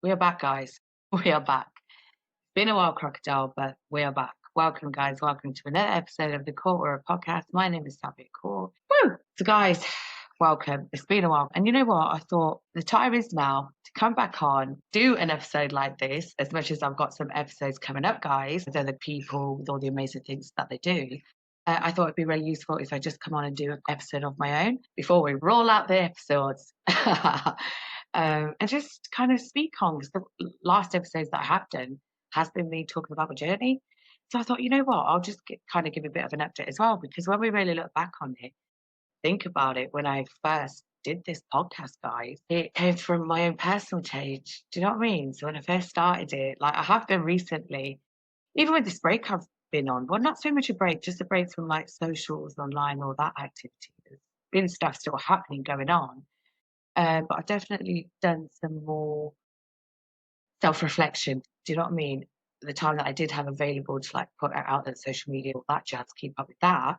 We are back, guys. We are back. Been a while, Crocodile, but we are back. Welcome, guys. Welcome to another episode of the Court or a podcast. My name is Tabby Court. Woo! So, guys, welcome. It's been a while. And you know what? I thought the time is now to come back on, do an episode like this, as much as I've got some episodes coming up, guys, with other people, with all the amazing things that they do. I thought it'd be really useful if I just come on and do an episode of my own before we roll out the episodes. And just kind of speak on, because the last episodes that I have done has been me talking about my journey. So I thought, you know what, I'll just kind of give a bit of an update as well, because when we really look back on it, think about it, when I first did this podcast, guys, it came from my own personal change. Do you know what I mean? So when I first started it, like I have been recently, even with this break I've been on, well, not so much a break, just a break from like socials, online, all that activity. There's been stuff still happening, going on. But I've definitely done some more self-reflection. Do you know what I mean? The time that I did have available to like put out on social media, all that jazz, keep up with that.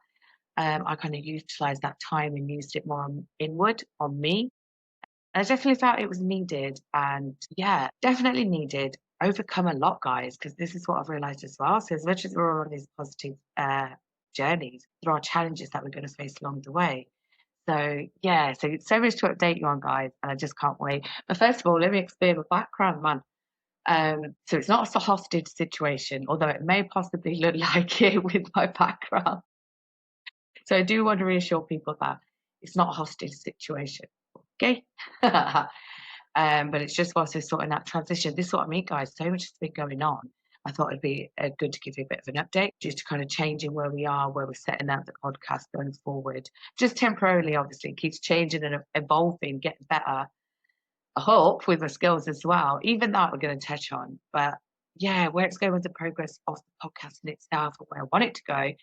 I kind of utilized that time and used it more on inward on me. I definitely felt it was needed, and yeah, definitely needed. Overcome a lot, guys, because this is what I've realized as well. So as much as we're on these positive journeys, there are challenges that we're going to face along the way. So yeah, so much to update you on, guys, and I just can't wait. But first of all, let me explain my background, man. So it's not a hostage situation, although it may possibly look like it with my background. So I do want to reassure people that it's not a hostage situation. Okay. But it's just also sorting that transition. This is what I mean, guys. So much has been going on. I thought it'd be good to give you a bit of an update, just to kind of changing where we are, where we're setting out the podcast going forward. Just temporarily, obviously, it keeps changing and evolving, getting better. I hope with my skills as well. Even that we're going to touch on. But yeah, where it's going with the progress of the podcast in itself and where I want it to go.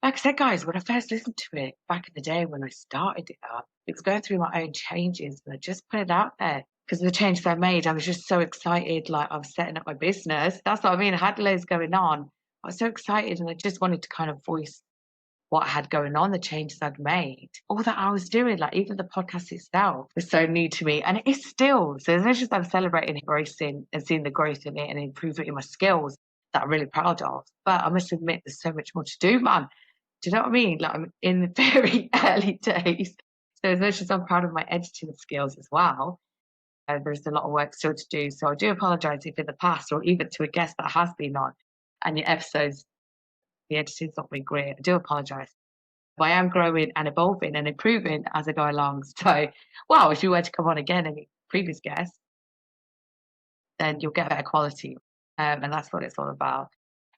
Like I said, guys, when I first listened to it back in the day when I started it up, it was going through my own changes and I just put it out there because of the changes I made. I was just so excited, like I was setting up my business. That's what I mean. I had loads going on. I was so excited and I just wanted to kind of voice what I had going on, the changes I'd made, all that I was doing, like even the podcast itself was so new to me. And it is still. So as much as I'm celebrating, embracing and seeing the growth in it and improvement in my skills that I'm really proud of. But I must admit there's so much more to do, man. Do you know what I mean? Like I'm in the very early days. So as much as I'm proud of my editing skills as well, there's a lot of work still to do. So I do apologise if in the past or even to a guest that has been on and your episodes, the editing's not been great. I do apologise. But I am growing and evolving and improving as I go along. So, well, if you were to come on again, any previous guests, then you'll get better quality. And that's what it's all about.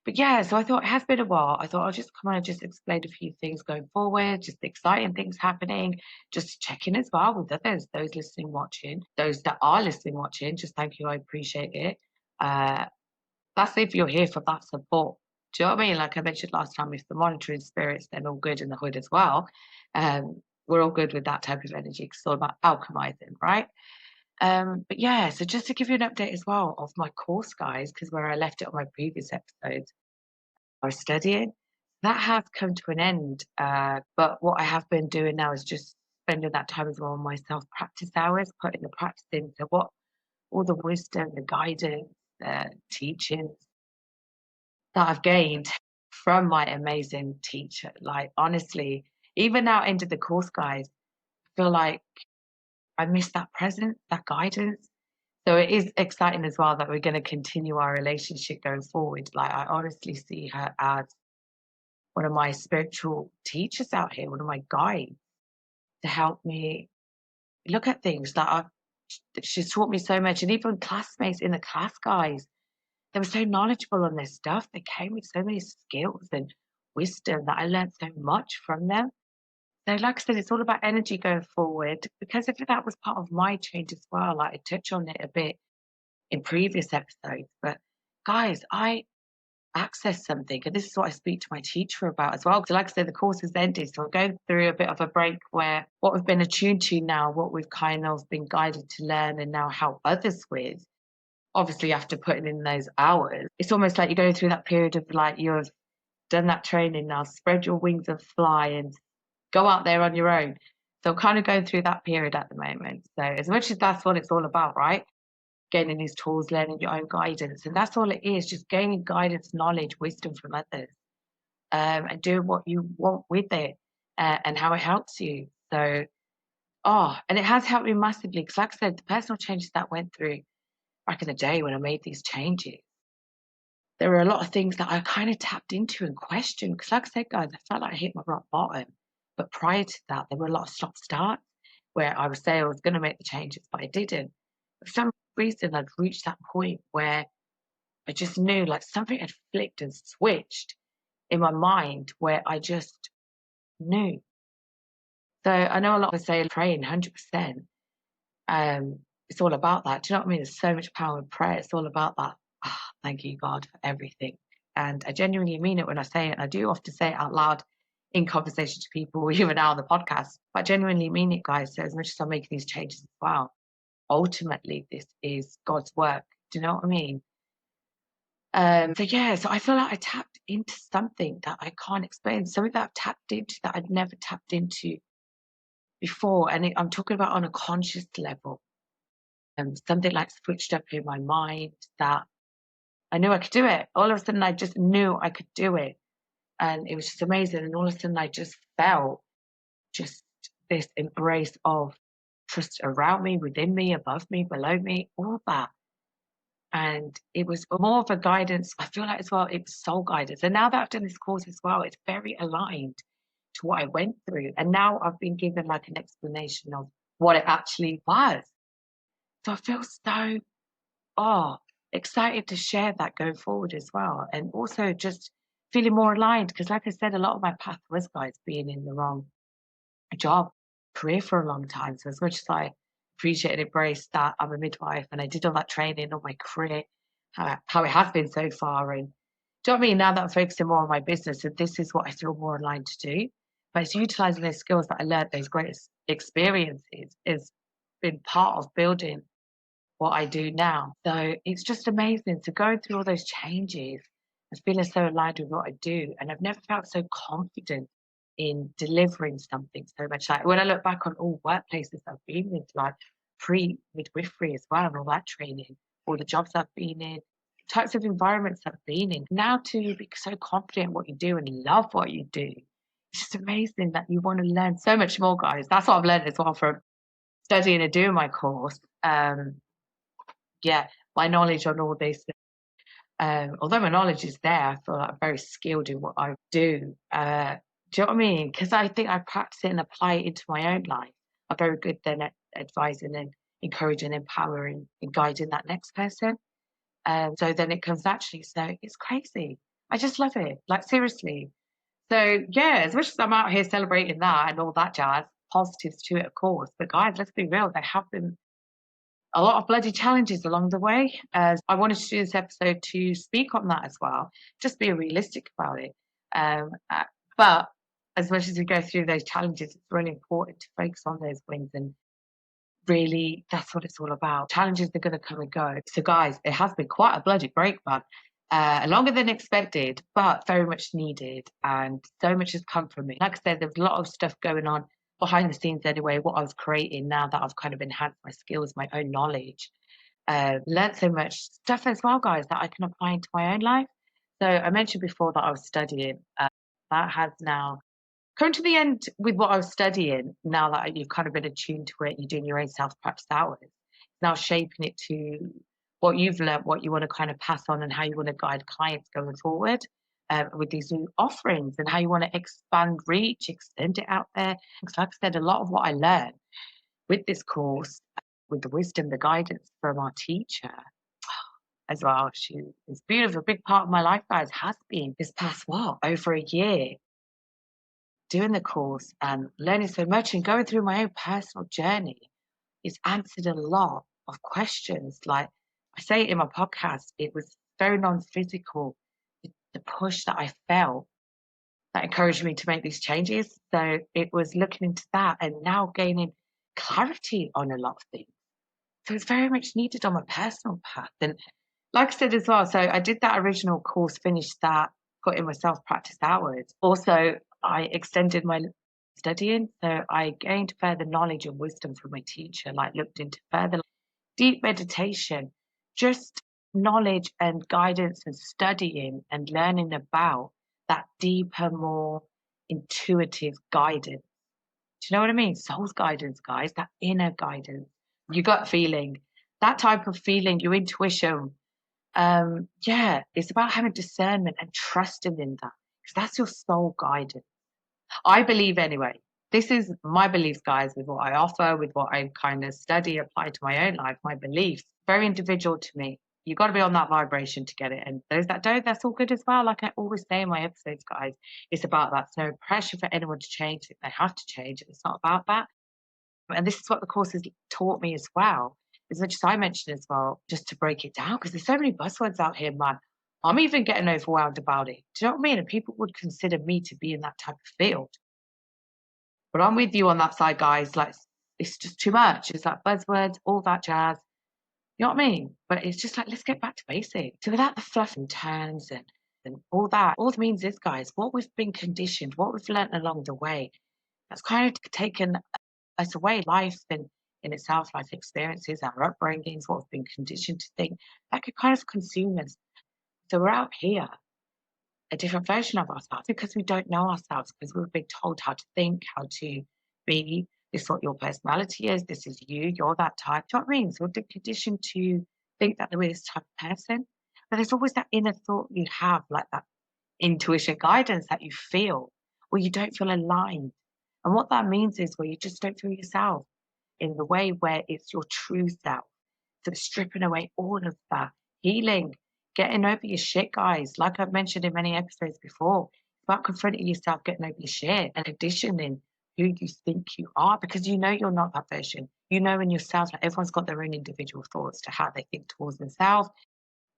But yeah, so I thought it has been a while. I thought I'll just come on and just explain a few things going forward, just the exciting things happening, just check in as well with others, those listening, watching, those that are listening, watching. Just thank you. I appreciate it. Uh, that's if you're here for that support. Do you know what I mean? Like I mentioned last time, if the monitoring spirits, then all good in the hood as well. We're all good with that type of energy because it's all about alchemizing, right? But yeah, so just to give you an update as well of my course, guys, because where I left it on my previous episodes, I was studying. That has come to an end. But what I have been doing now is just spending that time as well on my self-practice hours, putting the practice in. So what all the wisdom, the guidance, the teachings that I've gained from my amazing teacher. Like honestly, even now into the course, guys, I feel like I miss that presence, that guidance. So it is exciting as well that we're going to continue our relationship going forward. Like I honestly see her as one of my spiritual teachers out here, one of my guides to help me look at things that she's taught me so much. And even classmates in the class, guys, they were so knowledgeable on this stuff. They came with so many skills and wisdom that I learned so much from them. So, like I said, it's all about energy going forward because if that was part of my change as well, like I touched on it a bit in previous episodes. But guys, I access something, and this is what I speak to my teacher about as well. Because, like I said, the course has ended, so we're going through a bit of a break where what we've been attuned to now, what we've kind of been guided to learn, and now help others with. Obviously, after putting in those hours, it's almost like you're going through that period of like you've done that training now, spread your wings and fly and go out there on your own. So, kind of going through that period at the moment. So, as much as that's what it's all about, right? gaining these tools, learning your own guidance. And that's all it is, just gaining guidance, knowledge, wisdom from others, and doing what you want with it, and how it helps you. So, and it has helped me massively because, like I said, the personal changes that I went through back in the day when I made these changes, there were a lot of things that I kind of tapped into and questioned. Because, like I said, guys, I felt like I hit my rock bottom. But prior to that, there were a lot of stop starts where I would say I was going to make the changes, but I didn't. For some reason, I'd reached that point where I just knew like something had flicked and switched in my mind where I just knew. So I know a lot of us say praying 100%. It's all about that. Do you know what I mean? There's so much power in prayer. It's all about that. Thank you, God, for everything. And I genuinely mean it when I say it. I do often say it out loud in conversation to people, even now on the podcast. But I genuinely mean it, guys. So as much as I'm making these changes as well, ultimately, this is God's work. Do you know what I mean? So I feel like I tapped into something that I can't explain, something that I've tapped into that I'd never tapped into before. And I'm talking about on a conscious level. Something like switched up in my mind that I knew I could do it. All of a sudden, I just knew I could do it. And it was just amazing. And all of a sudden, I just felt just this embrace of trust around me, within me, above me, below me, all of that. And it was more of a guidance. I feel like as well, it was soul guidance. And now that I've done this course as well, it's very aligned to what I went through. And now I've been given like an explanation of what it actually was. So I feel so excited to share that going forward as well. And also just feeling more aligned because, like I said, a lot of my path was, guys, being in the wrong job, career for a long time. So as much as I appreciate and embrace that I'm a midwife and I did all that training on my career, how it has been so far. And do you know what I mean? Now that I'm focusing more on my business, and this is what I feel more aligned to do. But it's utilizing those skills that I learned, those great experiences, has been part of building what I do now. So it's just amazing. So going through all those changes and feeling so aligned with what I do. And I've never felt so confident in delivering something so much. Like when I look back on all workplaces I've been in, like pre-midwifery as well, and all that training, all the jobs I've been in, types of environments I've been in, now to be so confident in what you do and love what you do. It's just amazing that you want to learn so much more, guys. That's what I've learned as well from studying and doing my course. My knowledge on all this, although my knowledge is there, I feel like I'm very skilled in what I do. Do you know what I mean? Because I think I practice it and apply it into my own life. I'm very good then at advising and encouraging, empowering, and guiding that next person. So then it comes naturally. So it's crazy. I just love it. Like, seriously. So, yeah, as much as I'm out here celebrating that and all that jazz, positives to it, of course. But, guys, let's be real. There have been a lot of bloody challenges along the way. As I wanted to do this episode to speak on that as well, just be realistic about it. But as much as we go through those challenges, it's really important to focus on those wins, and really that's what it's all about. Challenges are going to come and go. So guys, it has been quite a bloody break, but longer than expected, but very much needed, and so much has come from it. Like I said, there's a lot of stuff going on behind the scenes anyway, what I was creating now that I've kind of enhanced my skills, my own knowledge, learned so much stuff as well, guys, that I can apply into my own life. So I mentioned before that I was studying. That has now come to the end with what I was studying. Now that you've kind of been attuned to it, you're doing your own self-practice hours, now shaping it to what you've learned, what you want to kind of pass on, and how you want to guide clients going forward. With these new offerings, and how you want to expand reach, extend it out there. Because like I said, a lot of what I learned with this course, with the wisdom, the guidance from our teacher as well, she is beautiful. A big part of my life, guys, has been this past, over a year doing the course and learning so much and going through my own personal journey. It's answered a lot of questions. Like I say in my podcast, it was very non-physical, the push that I felt that encouraged me to make these changes. So it was looking into that and now gaining clarity on a lot of things. So it's very much needed on my personal path. And like I said as well, so I did that original course, finished that, put in my self-practice hours. Also, I extended my studying. So I gained further knowledge and wisdom from my teacher, like looked into further deep meditation just knowledge and guidance and studying and learning about that deeper, more intuitive guidance. Do you know what I mean? Soul's guidance, guys, that inner guidance, your gut feeling, that type of feeling, your intuition. Yeah, it's about having discernment and trusting in that because that's your soul guidance. I believe anyway. This is my beliefs, guys, with what I offer, with what I kind of study, apply to my own life, my beliefs. Very individual to me. You got to be on that vibration to get it. And those that don't, that's all good as well. Like I always say in my episodes, guys, it's about that. There's no pressure for anyone to change. If they have to change, it's not about that. And this is what the course has taught me as well, as much as I mentioned as well, just to break it down, because there's so many buzzwords out here, man. I'm even getting overwhelmed about it. Do you know what I mean? And people would consider me to be in that type of field. But I'm with you on that side, guys. Like, it's just too much. It's like buzzwords, all that jazz. You know what I mean? But it's just like, let's get back to basics. So without the fluff and turns and all that, all it means is, guys, what we've been conditioned, what we've learned along the way, that's kind of taken us away. Life in itself, life experiences, our upbringings, what we've been conditioned to think, that could kind of consume us. So we're out here, a different version of ourselves because we don't know ourselves, because we've been told how to think, how to be. This is what your personality is. This is you. You're that type. Do you know what I mean? So we're conditioned to think that we're this type of person. But there's always that inner thought you have, like that intuition guidance that you feel, where you don't feel aligned. And what that means is where you just don't feel yourself in the way where it's your true self. So stripping away all of that, healing, getting over your shit, guys. Like I've mentioned in many episodes before, it's about confronting yourself, getting over your shit, and conditioning who you think you are, because you know you're not that version. You know in yourself, like everyone's got their own individual thoughts to how they think towards themselves,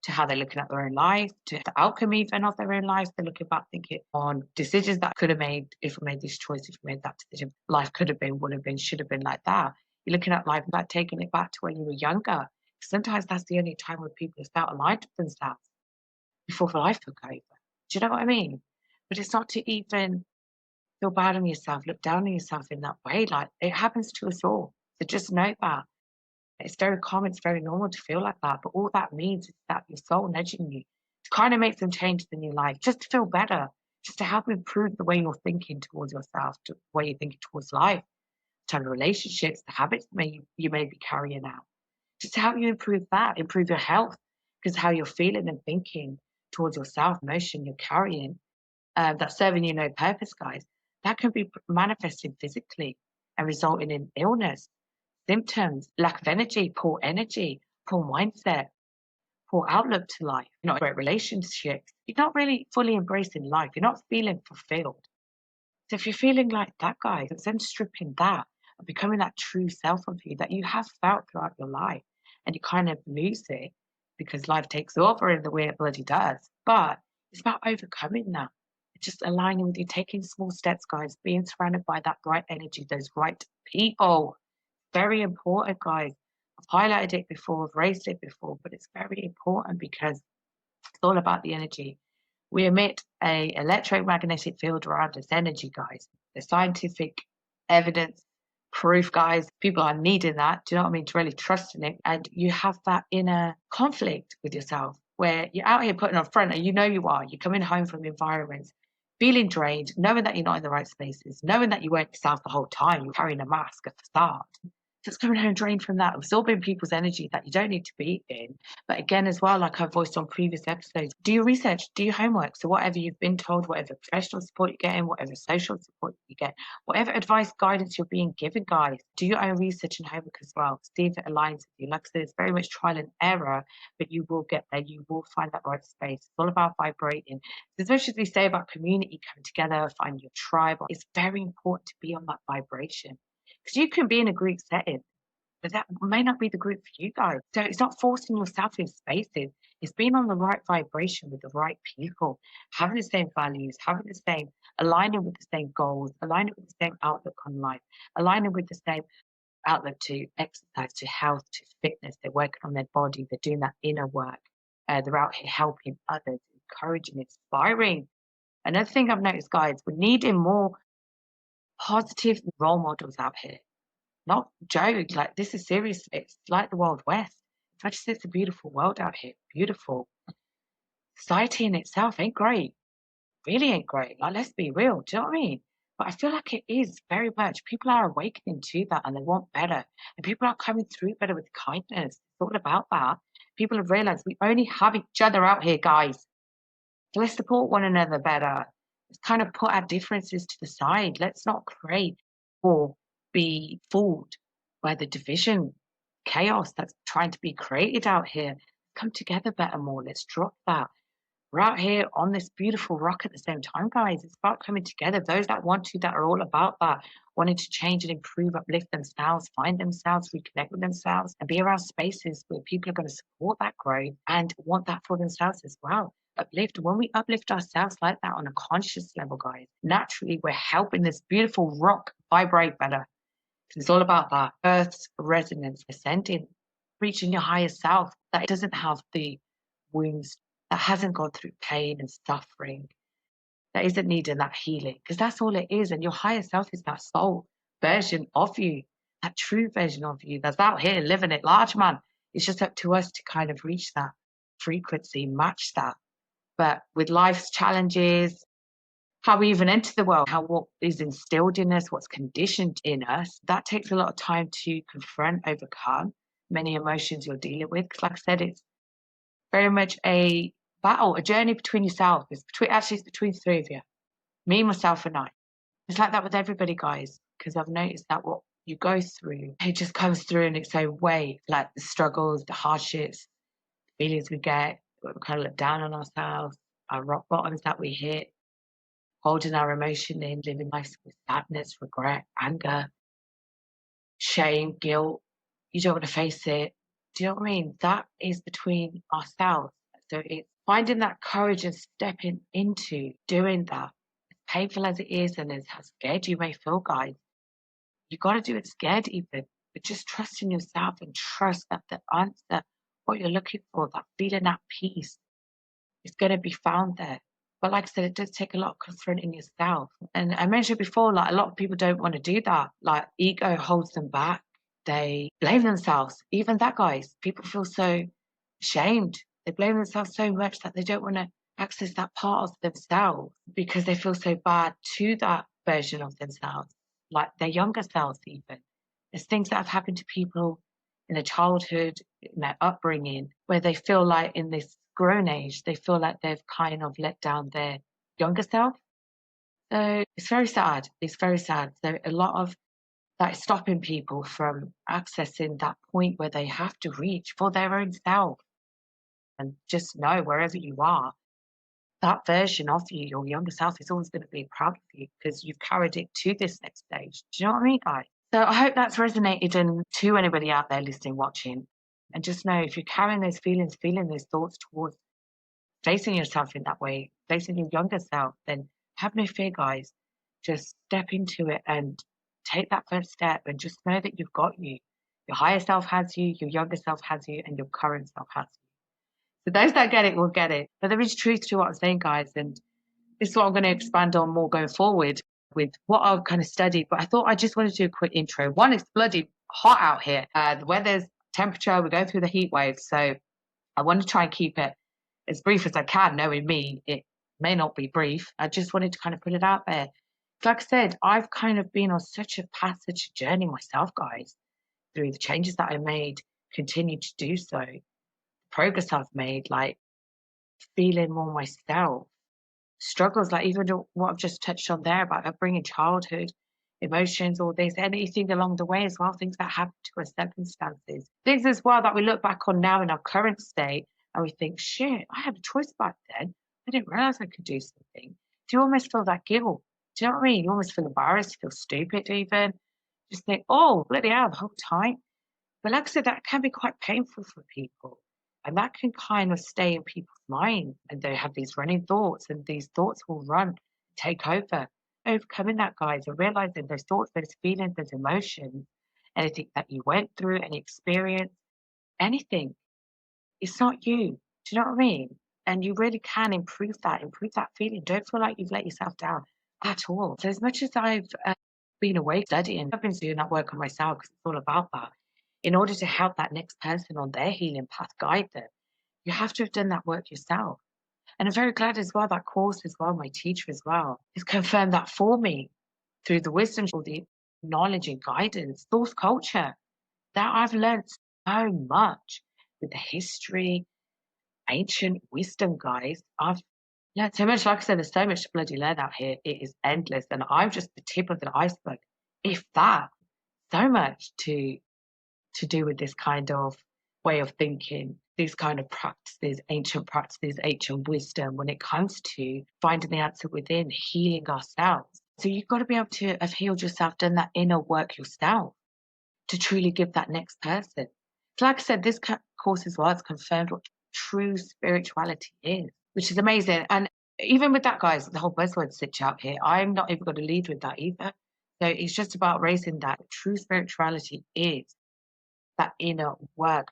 to how they're looking at their own life, to the outcome even of their own lives. They're looking back, thinking on decisions that could have made, if we made this choice, if we made that decision, life could have been, would have been, should have been like that. You're looking at life like taking it back to when you were younger. Sometimes that's the only time when people have felt aligned with themselves before life took over. Do you know what I mean? But it's not to even feel bad on yourself, look down on yourself in that way. Like it happens to us all. So just note that. It's very common, it's very normal to feel like that. But all that means is that your soul nudging you to kind of make some changes in your life, just to feel better, just to help improve the way you're thinking towards yourself, the way you're thinking towards life, to the relationships, the habits you may be carrying out. Just to help you improve that, improve your health, because how you're feeling and thinking towards yourself, emotion you're carrying, that's serving you no purpose, guys, that can be manifested physically and resulting in illness, symptoms, lack of energy, poor mindset, poor outlook to life, not great relationships. You're not really fully embracing life. You're not feeling fulfilled. So if you're feeling like that, guys, it's then stripping that and becoming that true self of you that you have felt throughout your life, and you kind of lose it because life takes over in the way it bloody does. But it's about overcoming that. It's just aligning with you, taking small steps, guys, being surrounded by that right energy, those right people. Very important, guys. I've highlighted it before, I've raised it before, but it's very important because it's all about the energy. We emit a electromagnetic field around us, energy, guys. The scientific evidence, proof, guys. People are needing that. Do you know what I mean? To really trust in it. And you have that inner conflict with yourself where you're out here putting on front and you know you are. You're coming home from environments, feeling drained, knowing that you're not in the right spaces, knowing that you weren't yourself the whole time. You're carrying a mask, a facade. Just coming home drained from that, absorbing people's energy that you don't need to be in. But again, as well, like I've voiced on previous episodes, do your research, do your homework. So whatever you've been told, whatever professional support you get in, whatever social support you get, whatever advice, guidance you're being given, guys, do your own research and homework as well. See if it aligns with you. Like I said, it's very much trial and error, but you will get there. You will find that right space. It's all about vibrating. As much as we say about community, coming together, finding your tribe, it's very important to be on that vibration. Because you can be in a group setting, but that may not be the group for you guys. So it's not forcing yourself in spaces. It's being on the right vibration with the right people, having the same values, having the same, aligning with the same goals, aligning with the same outlook on life, aligning with the same outlook to exercise, to health, to fitness. They're working on their body. They're doing that inner work. They're out here helping others, encouraging, inspiring. Another thing I've noticed, guys, we're needing more positive role models out here. Not joke, like this is serious. It's like the Wild West. I just think it's a beautiful world out here. Beautiful. Society in itself ain't great. Really ain't great. Like, let's be real. Do you know what I mean? But I feel like it is very much. People are awakening to that and they want better. And people are coming through better with kindness. It's all about that. People have realized we only have each other out here, guys. So let's support one another better. Let's kind of put our differences to the side. Let's not create or be fooled by the division, chaos that's trying to be created out here. Come together better more. Let's drop that. We're out here on this beautiful rock at the same time, guys. It's about coming together. Those that want to, that are all about that, wanting to change and improve, uplift themselves, find themselves, reconnect with themselves, and be around spaces where people are going to support that growth and want that for themselves as well. Uplift. When we uplift ourselves like that on a conscious level, guys, naturally we're helping this beautiful rock vibrate better. It's all about that Earth's resonance, ascending, reaching your higher self that doesn't have the wounds, that hasn't gone through pain and suffering, that isn't needing that healing, because that's all it is. And your higher self is that soul version of you, that true version of you that's out here living it large, man. It's just up to us to kind of reach that frequency, match that. But with life's challenges, how we even enter the world, how what is instilled in us, what's conditioned in us, that takes a lot of time to confront, overcome many emotions you're dealing with. Because, like I said, it's very much a battle, a journey between yourself. It's between the three of you, me, myself, and I. It's like that with everybody, guys, because I've noticed that what you go through, it just comes through in its own way, like the struggles, the hardships, the feelings we get, we kind of look down on ourselves, our rock bottoms that we hit, holding our emotion in, living life with sadness, regret, anger, shame, guilt. You don't want to face it. Do you know what I mean? That is between ourselves. So it's finding that courage and stepping into doing that. As painful as it is and as how scared you may feel, guys, you got to do it scared even. But just trust in yourself and trust that the answer, what you're looking for, that feeling at peace, is going to be found there. But like I said, it does take a lot of confronting yourself. And I mentioned before, like a lot of people don't want to do that. Like ego holds them back. They blame themselves. Even that, guys, people feel so ashamed. They blame themselves so much that they don't want to access that part of themselves because they feel so bad to that version of themselves, like their younger selves even. There's things that have happened to people in their childhood, in their upbringing, where they feel like in this grown age, they feel like they've kind of let down their younger self. So it's very sad. It's very sad. So a lot of that is stopping people from accessing that point where they have to reach for their own self. And just know wherever you are, that version of you, your younger self, is always going to be proud of you because you've carried it to this next stage. Do you know what I mean, guys? So I hope that's resonated and to anybody out there listening, watching. And just know if you're carrying those feelings, feeling those thoughts towards facing yourself in that way, facing your younger self, then have no fear, guys. Just step into it and take that first step and just know that you've got you. Your higher self has you, your younger self has you, and your current self has you. So those that get it will get it. But there is truth to what I'm saying, guys. And this is what I'm going to expand on more going forward with what I've kind of studied. But I thought I just wanted to do a quick intro. One, it's bloody hot out here. The weather's temperature, we're going through the heat wave. So I want to try and keep it as brief as I can, knowing me, it may not be brief. I just wanted to kind of put it out there. Like I said, I've kind of been on such a path, such a journey myself, guys, through the changes that I made, continue to do so, the progress I've made, like feeling more myself, struggles, like even what I've just touched on there about upbringing, childhood, emotions, all this, anything along the way as well, things that happen to us, circumstances, things as well that we look back on now in our current state and we think, shit, I had a choice back then. I didn't realize I could do something. Do you almost feel that guilt? Do you know what I mean? You almost feel embarrassed, you feel stupid even. Just think, oh, bloody hell, the whole time. But like I said, that can be quite painful for people. And that can kind of stay in people's mind. And they have these running thoughts, and these thoughts will run, take over. Overcoming that, guys, and realizing those thoughts, those feelings, those emotions, anything that you went through, any experience, anything, it's not you. Do you know what I mean? And you really can improve that feeling. Don't feel like you've let yourself down at all. So, as much as I've been away studying, I've been doing that work on myself because it's all about that. in order to help that next person on their healing path, guide them, you have to have done that work yourself. And I'm very glad as well that course as well, my teacher as well, has confirmed that for me through the wisdom, all the knowledge and guidance, source culture, that I've learned so much with the history, ancient wisdom, guys. I've learned so much. Like I said, there's so much to bloody learn out here. It is endless. And I'm just the tip of the iceberg. If that, so much to do with this kind of way of thinking, these kind of practices, ancient wisdom when it comes to finding the answer within, healing ourselves. So you've got to be able to have healed yourself, done that inner work yourself to truly give that next person. So like I said, this course as well has confirmed what true spirituality is, which is amazing. And even with that, guys, the whole buzzword stitch out here, I'm not even going to lead with that either. So it's just about raising that true spirituality is that inner work.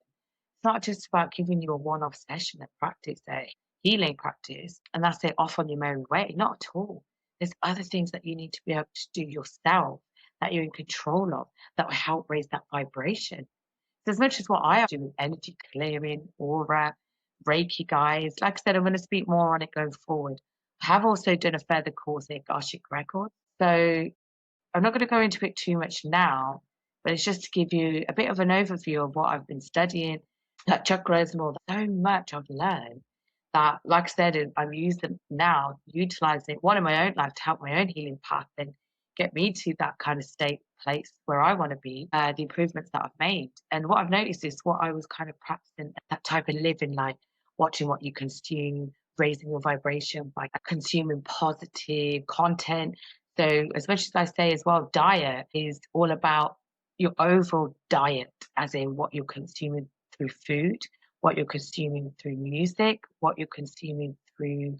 It's not just about giving you a one-off session of practice, a healing practice, and that's it, off on your merry way. Not at all. There's other things that you need to be able to do yourself that you're in control of that will help raise that vibration. So as much as what I do with energy clearing, aura, Reiki, guys, like I said, I'm going to speak more on it going forward. I have also done a further course in Akashic Records. So I'm not going to go into it too much now, but it's just to give you a bit of an overview of what I've been studying, like chakras and all that. So much I've learned that, like I said, I'm using now, utilizing one in my own life to help my own healing path and get me to that kind of state place where I want to be, the improvements that I've made. And what I've noticed is what I was kind of practicing, that type of living, like watching what you consume, raising your vibration by consuming positive content. So as much as I say as well, diet is all about your overall diet, as in what you're consuming through food, what you're consuming through music, what you're consuming through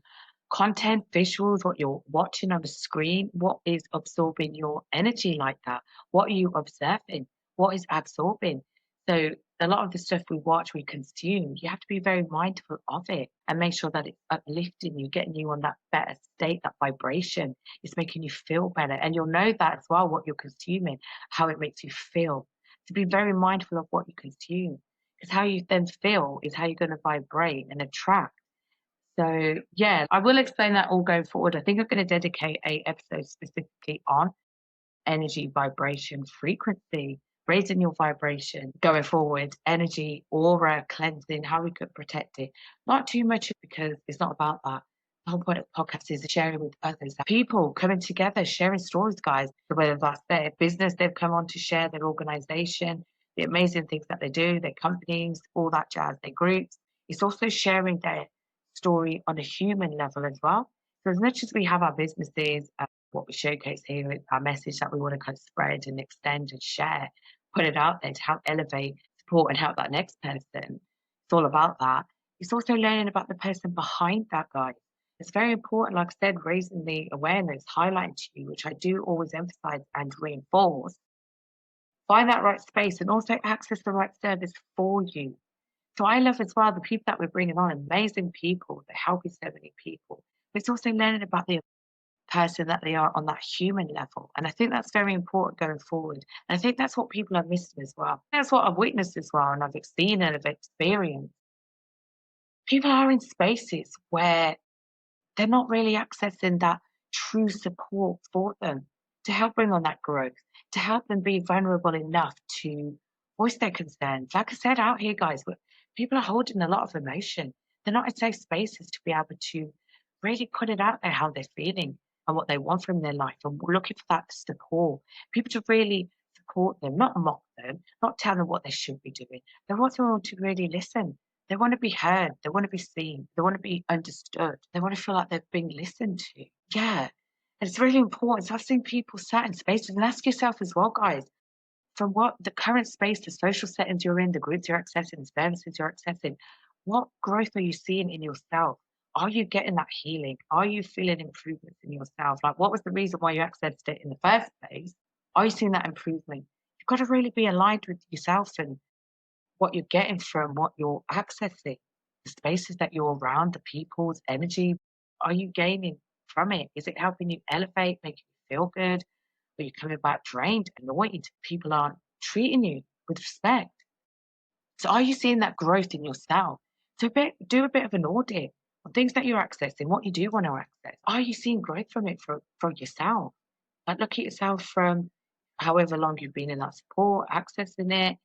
content, visuals, what you're watching on the screen, what is absorbing your energy like that, what are you observing, what is absorbing. So a lot of the stuff we watch, we consume, you have to be very mindful of it and make sure that it's uplifting you, getting you on that better state, that vibration. It's making you feel better. And you'll know that as well, what you're consuming, how it makes you feel. To be very mindful of what you consume. Because how you then feel is how you're going to vibrate and attract. So yeah, I will explain that all going forward. I think I'm going to dedicate a episode specifically on energy, vibration, frequency, raising your vibration going forward, energy, aura, cleansing, how we could protect it. Not too much because it's not about that. The whole point of the podcast is sharing with others, people coming together, sharing stories, guys. So whether that's their business they've come on to share, their organization, the amazing things that they do, their companies, all that jazz, their groups. It's also sharing their story on a human level as well. So as much as we have our businesses, what we showcase here is our message that we want to kind of spread and extend and share, put it out there to help elevate, support, and help that next person. It's all about that. It's also learning about the person behind that, guy. It's very important, like I said, raising the awareness, highlighting to you, which I do always emphasize and reinforce. Find that right space and also access the right service for you. So I love as well the people that we're bringing on, amazing people that helping so many people. But it's also learning about the person that they are on that human level. And I think that's very important going forward. And I think that's what people are missing as well. That's what I've witnessed as well, and I've seen and I've experienced. People are in spaces where they're not really accessing that true support for them to help bring on that growth, to help them be vulnerable enough to voice their concerns. Like I said out here, guys, people are holding a lot of emotion. They're not in safe spaces to be able to really put it out there how they're feeling and what they want from their life and looking for that support. People to really support them, not mock them, not tell them what they should be doing. They want someone to really listen. They want to be heard. They want to be seen. They want to be understood. They want to feel like they're being listened to. Yeah. And it's really important. So I've seen people sat in spaces and ask yourself as well, guys, from what the current space, the social settings you're in, the groups you're accessing, the services you're accessing, what growth are you seeing in yourself? Are you getting that healing? Are you feeling improvements in yourself? Like, what was the reason why you accessed it in the first place? Are you seeing that improvement? You've got to really be aligned with yourself and what you're getting from what you're accessing, the spaces that you're around, the people's energy. Are you gaining from it? Is it helping you elevate, make you feel good? Are you coming back drained, annoyed? People aren't treating you with respect. So are you seeing that growth in yourself? So do a bit of an audit on things that you're accessing, what you do want to access. Are you seeing growth from it from yourself? Like look at yourself from however long you've been in that support, accessing it.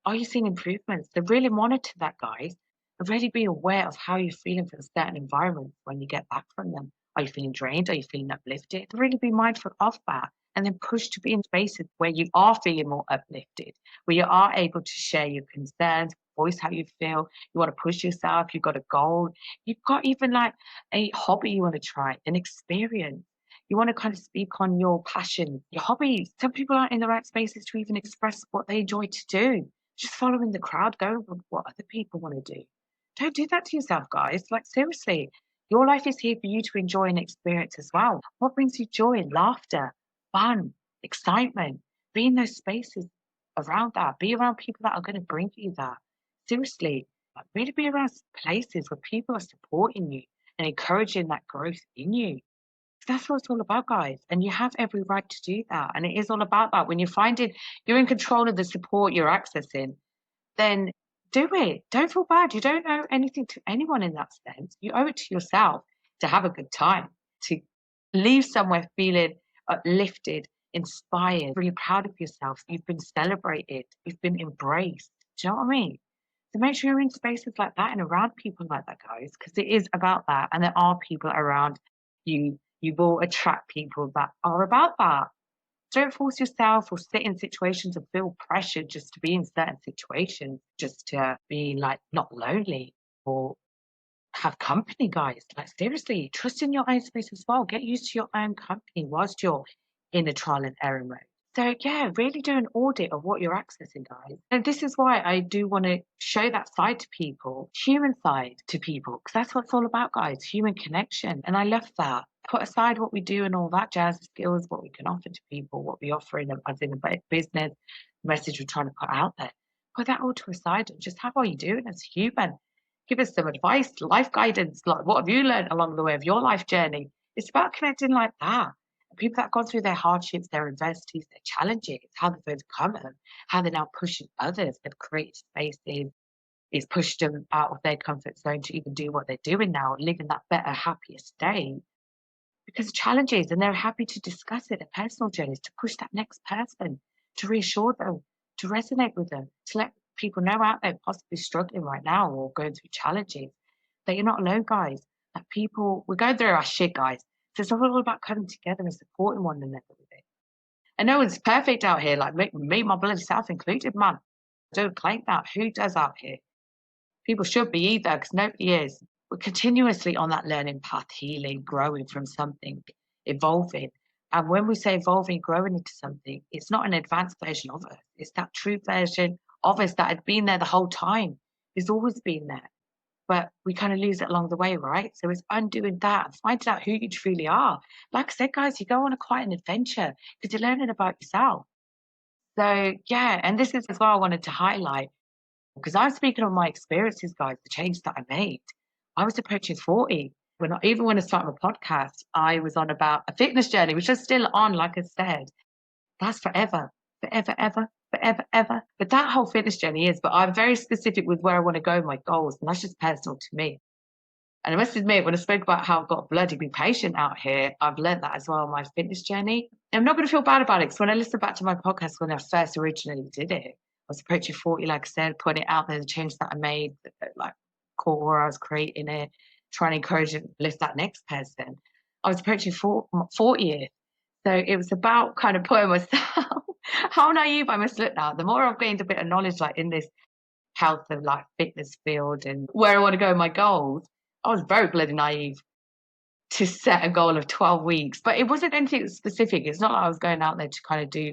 Are you seeing improvements? So really monitor that, guys, and really be aware of how you're feeling from certain environments when you get back from them. Are you feeling drained? Are you feeling uplifted? Really be mindful of that and then push to be in spaces where you are feeling more uplifted, where you are able to share your concerns, voice how you feel. You want to push yourself, you've got a goal, you've got even like a hobby you want to try, an experience. You want to kind of speak on your passion, your hobbies. Some people aren't in the right spaces to even express what they enjoy to do, just following the crowd, going with what other people want to do. Don't do that to yourself, guys. Like, seriously, your life is here for you to enjoy and experience as well. What brings you joy, laughter, fun, excitement? Be in those spaces around that. Be around people that are going to bring you that. Seriously, like, really be around places where people are supporting you and encouraging that growth in you. That's what it's all about, guys. And you have every right to do that. And it is all about that. When you're finding you're in control of the support you're accessing, then do it. Don't feel bad. You don't owe anything to anyone in that sense. You owe it to yourself to have a good time, to leave somewhere feeling uplifted, inspired, really proud of yourself. You've been celebrated, you've been embraced. Do you know what I mean? So make sure you're in spaces like that and around people like that, guys, because it is about that. And there are people around you. You will attract people that are about that. Don't force yourself or sit in situations and feel pressure just to be in certain situations, just to be like not lonely or have company, guys. Like seriously, trust in your own space as well. Get used to your own company whilst you're in a trial and error mode. So yeah, really do an audit of what you're accessing, guys. And this is why I do want to show that side to people, human side to people, because that's what it's all about, guys, human connection. And I love that. Put aside what we do and all that jazz skills, what we can offer to people, what we offer as in a business, the message we're trying to put out there. Put that all to aside and just how are you doing as a human? Give us some advice, life guidance. Like, what have you learned along the way of your life journey? It's about connecting like that. People that have gone through their hardships, their adversities, their challenges, how they've overcome them, how they're now pushing others. They've created spaces. It's pushed them out of their comfort zone to even do what they're doing now, living that better, happier state. Because of challenges, and they're happy to discuss it, their personal journeys, to push that next person, to reassure them, to resonate with them, to let people know out there possibly struggling right now or going through challenges that you're not alone, guys. That people, we're going through our shit, guys. So it's all about coming together and supporting one another with it. And no one's perfect out here, like me my bloody self included, man. I don't claim that. Who does out here? People should be either, because nobody is. We're continuously on that learning path, healing, growing from something, evolving. And when we say evolving, growing into something, it's not an advanced version of us. It's that true version of us that had been there the whole time. It's always been there. But we kind of lose it along the way, right? So it's undoing that and finding out who you truly are. Like I said, guys, you go on quite an adventure because you're learning about yourself. So yeah, and this is as well I wanted to highlight because I'm speaking on my experiences, guys, the change that I made. I was approaching 40. Even when I started my podcast, I was on about a fitness journey, which is still on, like I said. That's forever, forever, ever, forever, ever. But that whole fitness journey is, but I'm very specific with where I want to go, my goals, and that's just personal to me. And I must admit, when I spoke about how I've got to bloody be patient out here, I've learned that as well on my fitness journey. And I'm not going to feel bad about it because when I listen back to my podcast when I first originally did it, I was approaching 40, like I said, putting it out there, the change that I made, like core where I was creating it, trying to encourage and lift that next person. I was approaching 40 years. So it was about kind of putting myself, how naive I must look now. The more I've gained a bit of knowledge, like in this health and like fitness field and where I want to go, my goals, I was very bloody naive to set a goal of 12 weeks, but it wasn't anything specific. It's not like I was going out there to kind of do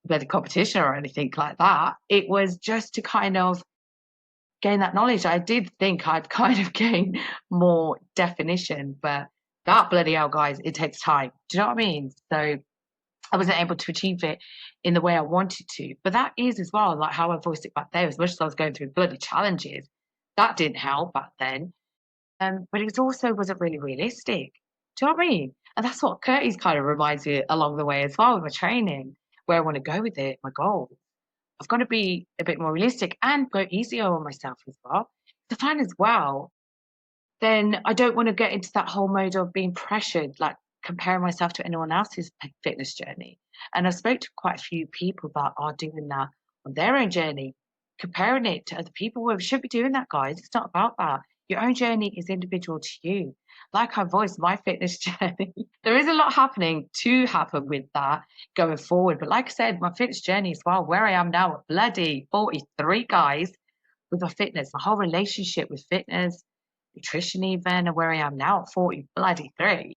bloody competition or anything like that. It was just to kind of gain that knowledge. I did think I'd kind of gain more definition, but that bloody hell, guys, it takes time. Do you know what I mean? So I wasn't able to achieve it in the way I wanted to. But that is as well, like how I voiced it back there, as much as I was going through bloody challenges, that didn't help back then. But it also wasn't really realistic. Do you know what I mean? And that's what Curtis kind of reminds me along the way as well with my training, where I want to go with it, my goals. I've got to be a bit more realistic and go easier on myself as well. To find as well, then I don't want to get into that whole mode of being pressured, like comparing myself to anyone else's fitness journey. And I spoke to quite a few people that are doing that on their own journey, comparing it to other people. We should be doing that, guys. It's not about that. Your own journey is individual to you. Like I voiced my fitness journey, there is a lot happening to happen with that going forward. But like I said, my fitness journey as well, where I am now at bloody 43, guys, with my fitness, my whole relationship with fitness, nutrition even, and where I am now at 40 bloody 3,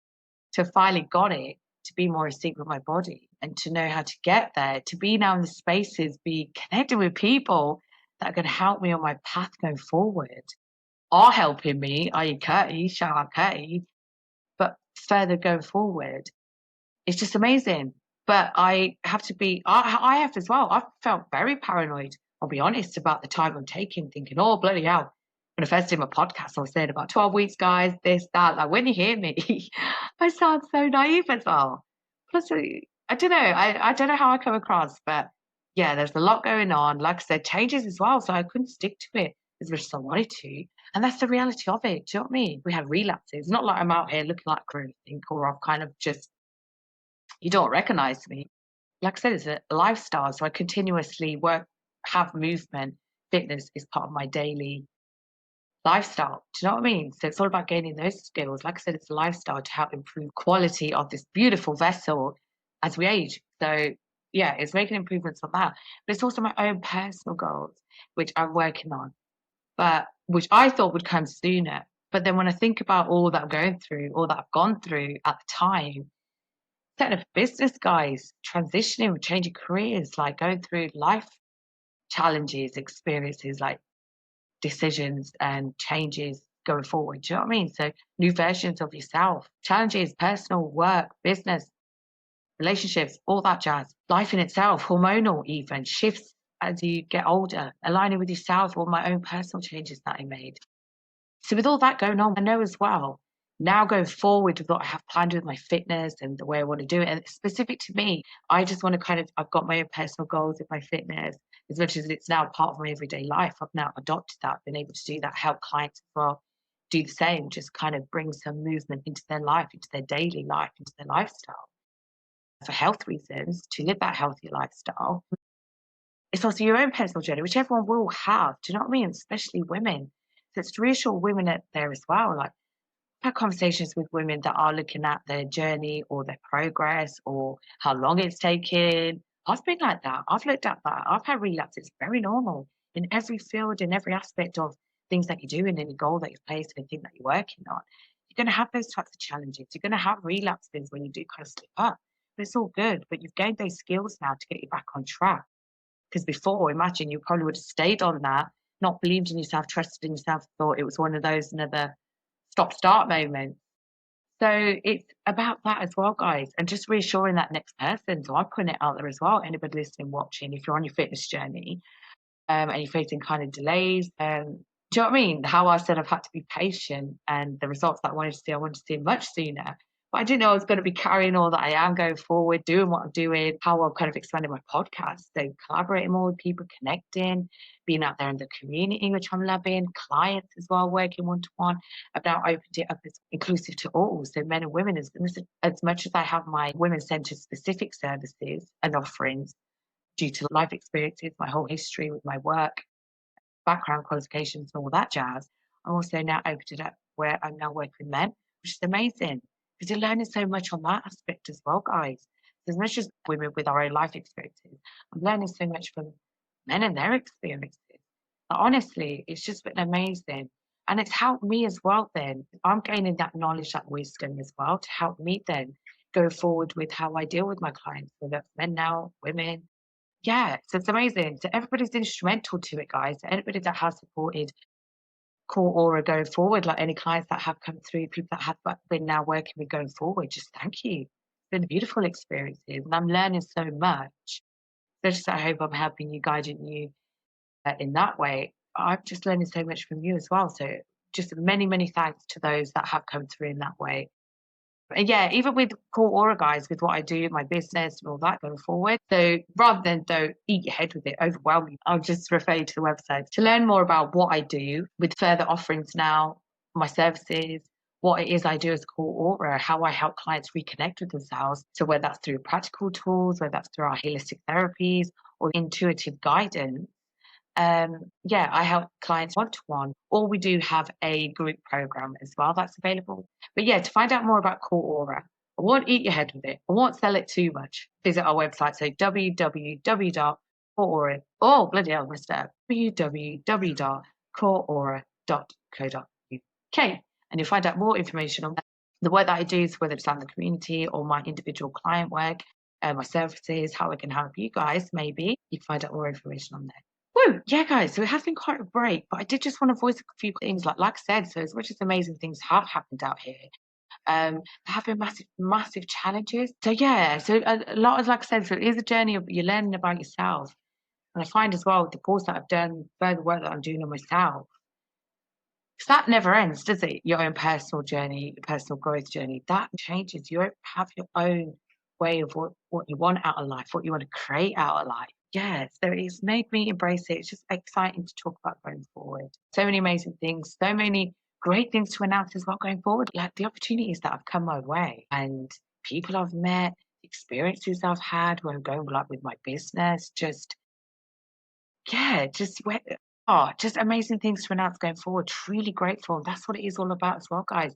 to finally got it, to be more in sync with my body and to know how to get there, to be now in the spaces, be connected with people that are going to help me on my path going forward, are helping me, i.e. Curtie, shout out Curtie, but further going forward. It's just amazing. But I have to be, I have as well. I've felt very paranoid, I'll be honest, about the time I'm taking, thinking, oh, bloody hell. When I first did my podcast, I was saying about 12 weeks, guys, this, that. Like, when you hear me, I sound so naive as well. Plus, I don't know. I don't know how I come across, but yeah, there's a lot going on. Like I said, changes as well. So I couldn't stick to it as much as I wanted to. And that's the reality of it. Do you know what I mean? We have relapses. Not like I'm out here looking like a think, or I've kind of just, you don't recognize me. Like I said, it's a lifestyle. So I continuously work, have movement. Fitness is part of my daily lifestyle. Do you know what I mean? So it's all about gaining those skills. Like I said, it's a lifestyle to help improve quality of this beautiful vessel as we age. So yeah, it's making improvements on that. But it's also my own personal goals, which I'm working on, but which I thought would come sooner. But then when I think about all that I'm going through, all that I've gone through at the time, setting up a business, guys, transitioning, changing careers, like going through life challenges, experiences, like decisions and changes going forward. Do you know what I mean? So new versions of yourself, challenges, personal, work, business, relationships, all that jazz. Life in itself, hormonal even, shifts as you get older, aligning with yourself, all my own personal changes that I made. So with all that going on, I know as well, now going forward with what I have planned with my fitness and the way I want to do it, and it's specific to me, I just want to kind of, I've got my own personal goals with my fitness, as much as it's now part of my everyday life. I've now adopted that, been able to do that, help clients as well do the same, just kind of bring some movement into their life, into their daily life, into their lifestyle for health reasons, to live that healthier lifestyle. It's also your own personal journey, which everyone will have. Do you know what I mean? Especially women. So it's to reassure women out there as well. Like, I've had conversations with women that are looking at their journey or their progress or how long it's taken. I've been like that. I've looked at that. I've had relapse. It's very normal in every field, in every aspect of things that you're doing, any goal that you've placed, anything that you're working on. You're going to have those types of challenges. You're going to have relapses when you do kind of slip up. But it's all good. But you've gained those skills now to get you back on track. Because before, imagine you probably would have stayed on that, not believed in yourself, trusted in yourself, thought it was one of those another stop-start moments. So it's about that as well, guys, and just reassuring that next person. So I'm putting it out there as well. Anybody listening, watching, if you're on your fitness journey, and you're facing kind of delays, do you know what I mean? How I said I've had to be patient, and the results that I wanted to see much sooner. But I didn't know I was going to be carrying all that I am going forward, doing what I'm doing, how I'm kind of expanding my podcast. So collaborating more with people, connecting, being out there in the community, which I'm loving, clients as well, working one-to-one. I've now opened it up as inclusive to all, so men and women, as much as I have my women-centered specific services and offerings due to life experiences, my whole history with my work, background qualifications and all that jazz. I'm also now opened it up where I'm now working with men, which is amazing because you're learning so much on that aspect as well, guys. So as much as women with our own life experiences, I'm learning so much from men and their experiences. But honestly, it's just been amazing. And it's helped me as well then. I'm gaining that knowledge, that wisdom as well to help me then go forward with how I deal with my clients, whether it's men now, women, yeah, so it's amazing. So everybody's instrumental to it, guys. Anybody that has supported Core Aura going forward, like any clients that have come through, people that have been now working with going forward, just thank you. It's been beautiful experiences, and I'm learning so much. So just I hope I'm helping you, guiding you in that way. I'm just learning so much from you as well. So just many, many thanks to those that have come through in that way. And yeah, even with Core Aura, guys, with what I do, my business and all that going forward. So rather than though eat your head with it, overwhelm you, I'll just refer you to the website to learn more about what I do with further offerings now, my services, what it is I do as Core Aura, how I help clients reconnect with themselves. So whether that's through practical tools, whether that's through our holistic therapies or intuitive guidance, yeah, I help clients one-to-one, or we do have a group program as well that's available. But yeah, to find out more about Core Aura, I won't eat your head with it. I won't sell it too much. Visit our website, so www.coreaura. Oh, bloody hell, missed it. www.coreaura.co.uk. And you'll find out more information on the work that I do, so whether it's out in the community or my individual client work, my services, how I can help you guys, maybe. You can find out more information on there. Woo! Yeah, guys, so it has been quite a break, but I did just want to voice a few things. Like I said, so as much as amazing things have happened out here, there have been massive challenges. So yeah, so a lot of, like I said, so it is a journey of you're learning about yourself. And I find as well, the course that I've done, further work that I'm doing on myself, that never ends, does it? Your own personal journey, personal growth journey, that changes. You have your own way of what you want out of life, what you want to create out of life. Yeah, so it's made me embrace it. It's just exciting to talk about going forward. So many amazing things, so many great things to announce as well going forward. Like the opportunities that have come my way and people I've met, experiences I've had when I'm going like with my business, just yeah, just amazing things to announce going forward. Truly grateful. That's what it is all about as well, guys.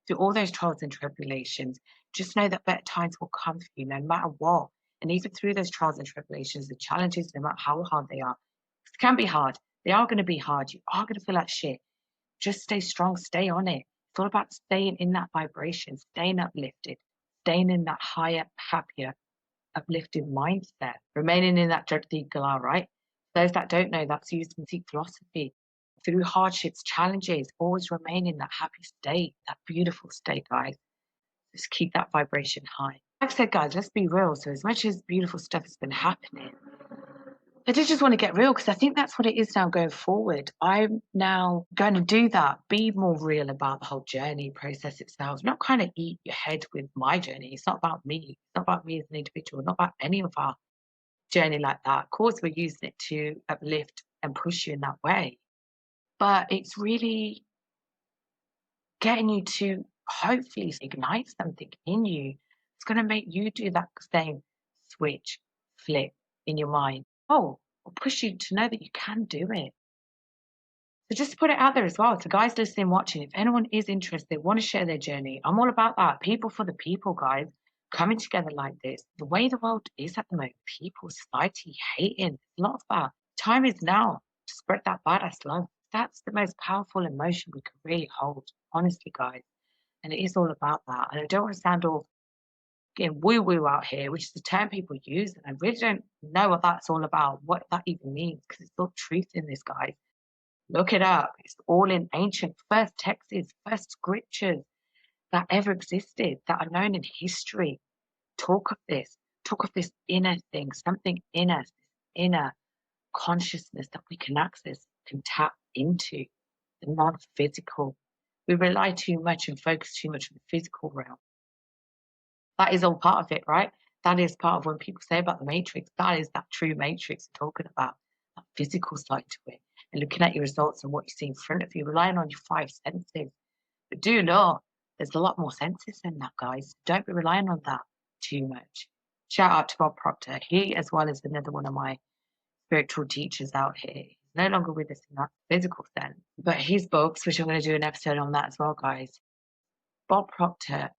Through all those trials and tribulations, just know that better times will come for you no matter what. And even through those trials and tribulations, the challenges, no matter how hard they are, it can be hard. They are going to be hard. You are going to feel like shit. Just stay strong, stay on it. It's all about staying in that vibration, staying uplifted, staying in that higher, happier, uplifted mindset, remaining in that Jagdikala, right? Those that don't know, that's used in Sikh philosophy. Through hardships, challenges, always remain in that happy state, that beautiful state, guys. Just keep that vibration high. Like I said, guys, let's be real. So as much as beautiful stuff has been happening, I did just want to get real because I think that's what it is now going forward. I'm now going to do that, be more real about the whole journey process itself, not kind of eat your head with my journey. It's not about me. It's not about me as an individual, not about any of our journey like that. Of course, we're using it to uplift and push you in that way. But it's really getting you to hopefully ignite something in you. It's going to make you do that same switch, flip in your mind. Oh, or push you to know that you can do it. So just to put it out there as well, to guys listening, watching, if anyone is interested, want to share their journey, I'm all about that. People for the people, guys, coming together like this. The way the world is at the moment, people, society, hating, a lot of that. Time is now to spread that badass love. That's the most powerful emotion we can really hold, honestly, guys. And it is all about that. And I don't want to sound all getting woo woo out here, which is the term people use. And I really don't know what that's all about, what that even means, because it's all truth in this, guys. Look it up. It's all in ancient first texts, first scriptures that ever existed, that are known in history. Talk of this. Talk of this inner thing, something in us, this inner consciousness that we can access, can tap into, the non-physical. We rely too much and focus too much on the physical realm. That is all part of it, right? That is part of when people say about the matrix, that is that true matrix we're talking about, that physical side to it. And looking at your results and what you see in front of you, relying on your five senses. But do know there's a lot more senses than that, guys. Don't be relying on that too much. Shout out to Bob Proctor. He, as well as another one of my spiritual teachers out here, he's no longer with us in that physical sense. But his books, which I'm going to do an episode on that as well, guys. Bob Proctor,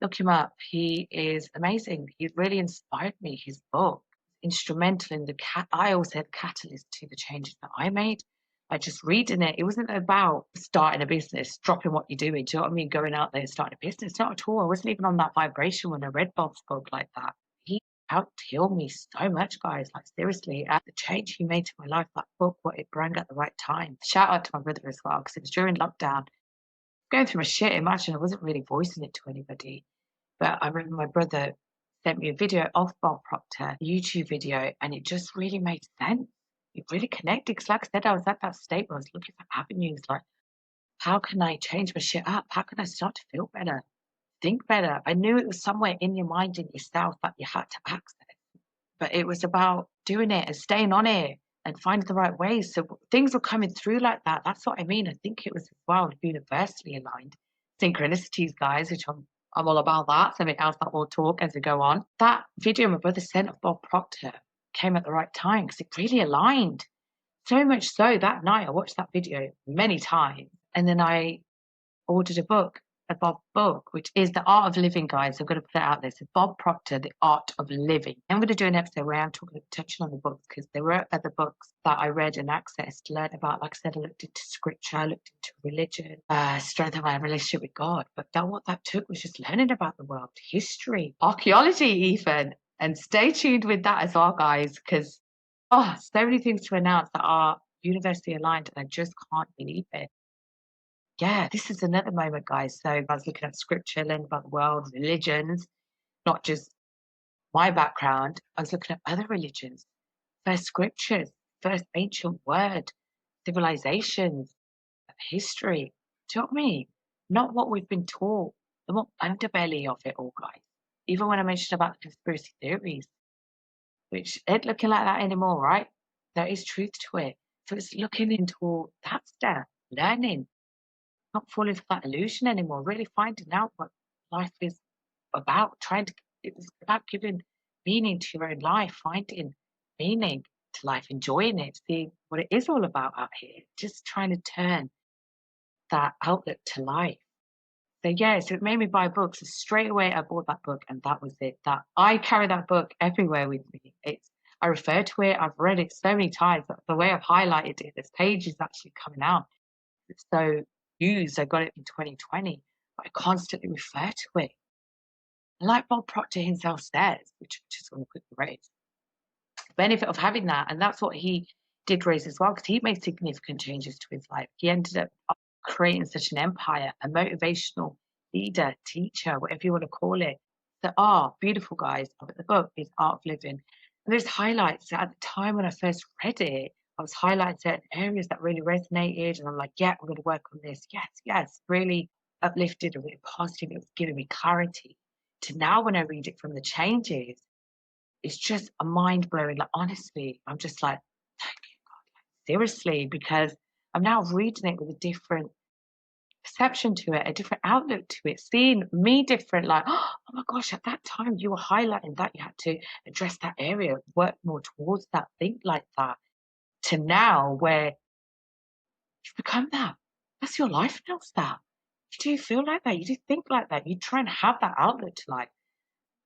look him up. He is amazing. He really inspired me. His book, instrumental in I always said catalyst to the changes that I made. By just reading it, it wasn't about starting a business, dropping what you're doing. Do you know what I mean? Going out there and starting a business. Not at all. I wasn't even on that vibration when I read Bob's book like that. He helped heal me so much, guys. Like seriously, at the change he made to my life, that book, what it brought at the right time. Shout out to my brother as well, because it was during lockdown. Going through my shit, imagine I wasn't really voicing it to anybody. But I remember my brother sent me a video of Bob Proctor, YouTube video, and it just really made sense. It really connected. Because like I said, I was at that state where I was looking for avenues like, how can I change my shit up? How can I start to feel better? think better. I knew it was somewhere in your mind, in yourself, that you had to access. But it was about doing it and staying on it and finding the right ways. So things were coming through like that. That's what I mean. I think it was as well universally aligned. Synchronicities, guys, which I'm all about that. Something else that we'll talk as we go on. That video my brother sent of Bob Proctor came at the right time because it really aligned. So much so that night I watched that video many times. And then I ordered a book, a Bob book, which is The Art of Living, guys. I'm going to put it out there. So Bob Proctor, The Art of Living. I'm going to do an episode where I'm touching on the books because there were other books that I read and accessed, learned about. Like I said, I looked into scripture, I looked into religion, strengthen my relationship with God. But that what that took was just learning about the world, history, archaeology, even. And stay tuned with that as well, guys, because so many things to announce that are universally aligned, and I just can't believe it. Yeah, this is another moment, guys. So I was looking at scripture, learning about the world, religions, not just my background. I was looking at other religions, first scriptures, first ancient word, civilizations, history. Do you know what I mean? Not what we've been taught, the more underbelly of it all, guys. Even when I mentioned about the conspiracy theories, which ain't looking like that anymore, right? There is truth to it. So it's looking into that stuff, learning, not falling for that illusion anymore, really finding out what life is about, it's about giving meaning to your own life, finding meaning to life, enjoying it, seeing what it is all about out here, just trying to turn that outlook to life. So yeah, so it made me buy books. So straight away I bought that book and that was it. That I carry that book everywhere with me. I refer to it, I've read it so many times. The way I've highlighted it, this page is actually coming out. It's so used. I got it in 2020, but I constantly refer to it. Like Bob Proctor himself says, which I just want to quickly raise, the benefit of having that, and that's what he did raise as well, because he made significant changes to his life. He ended up creating such an empire, a motivational leader, teacher, whatever you want to call it. So, beautiful, guys. The book is Art of Living. And there's highlights. At the time when I first read it, I was highlighting certain areas that really resonated. And I'm like, yeah, I'm going to work on this. Yes, yes. Really uplifted and really positive. It was giving me clarity. To now, when I read it from the changes, it's just a mind blowing. Like, honestly, I'm just like, thank you, God. Seriously, because I'm now reading it with a different perception to it, a different outlook to it, seeing me different, like, oh my gosh, at that time you were highlighting that you had to address that area, work more towards that, think like that, to now where you've become that. That's your life now, that. You do feel like that, you do think like that, you try and have that outlet to life.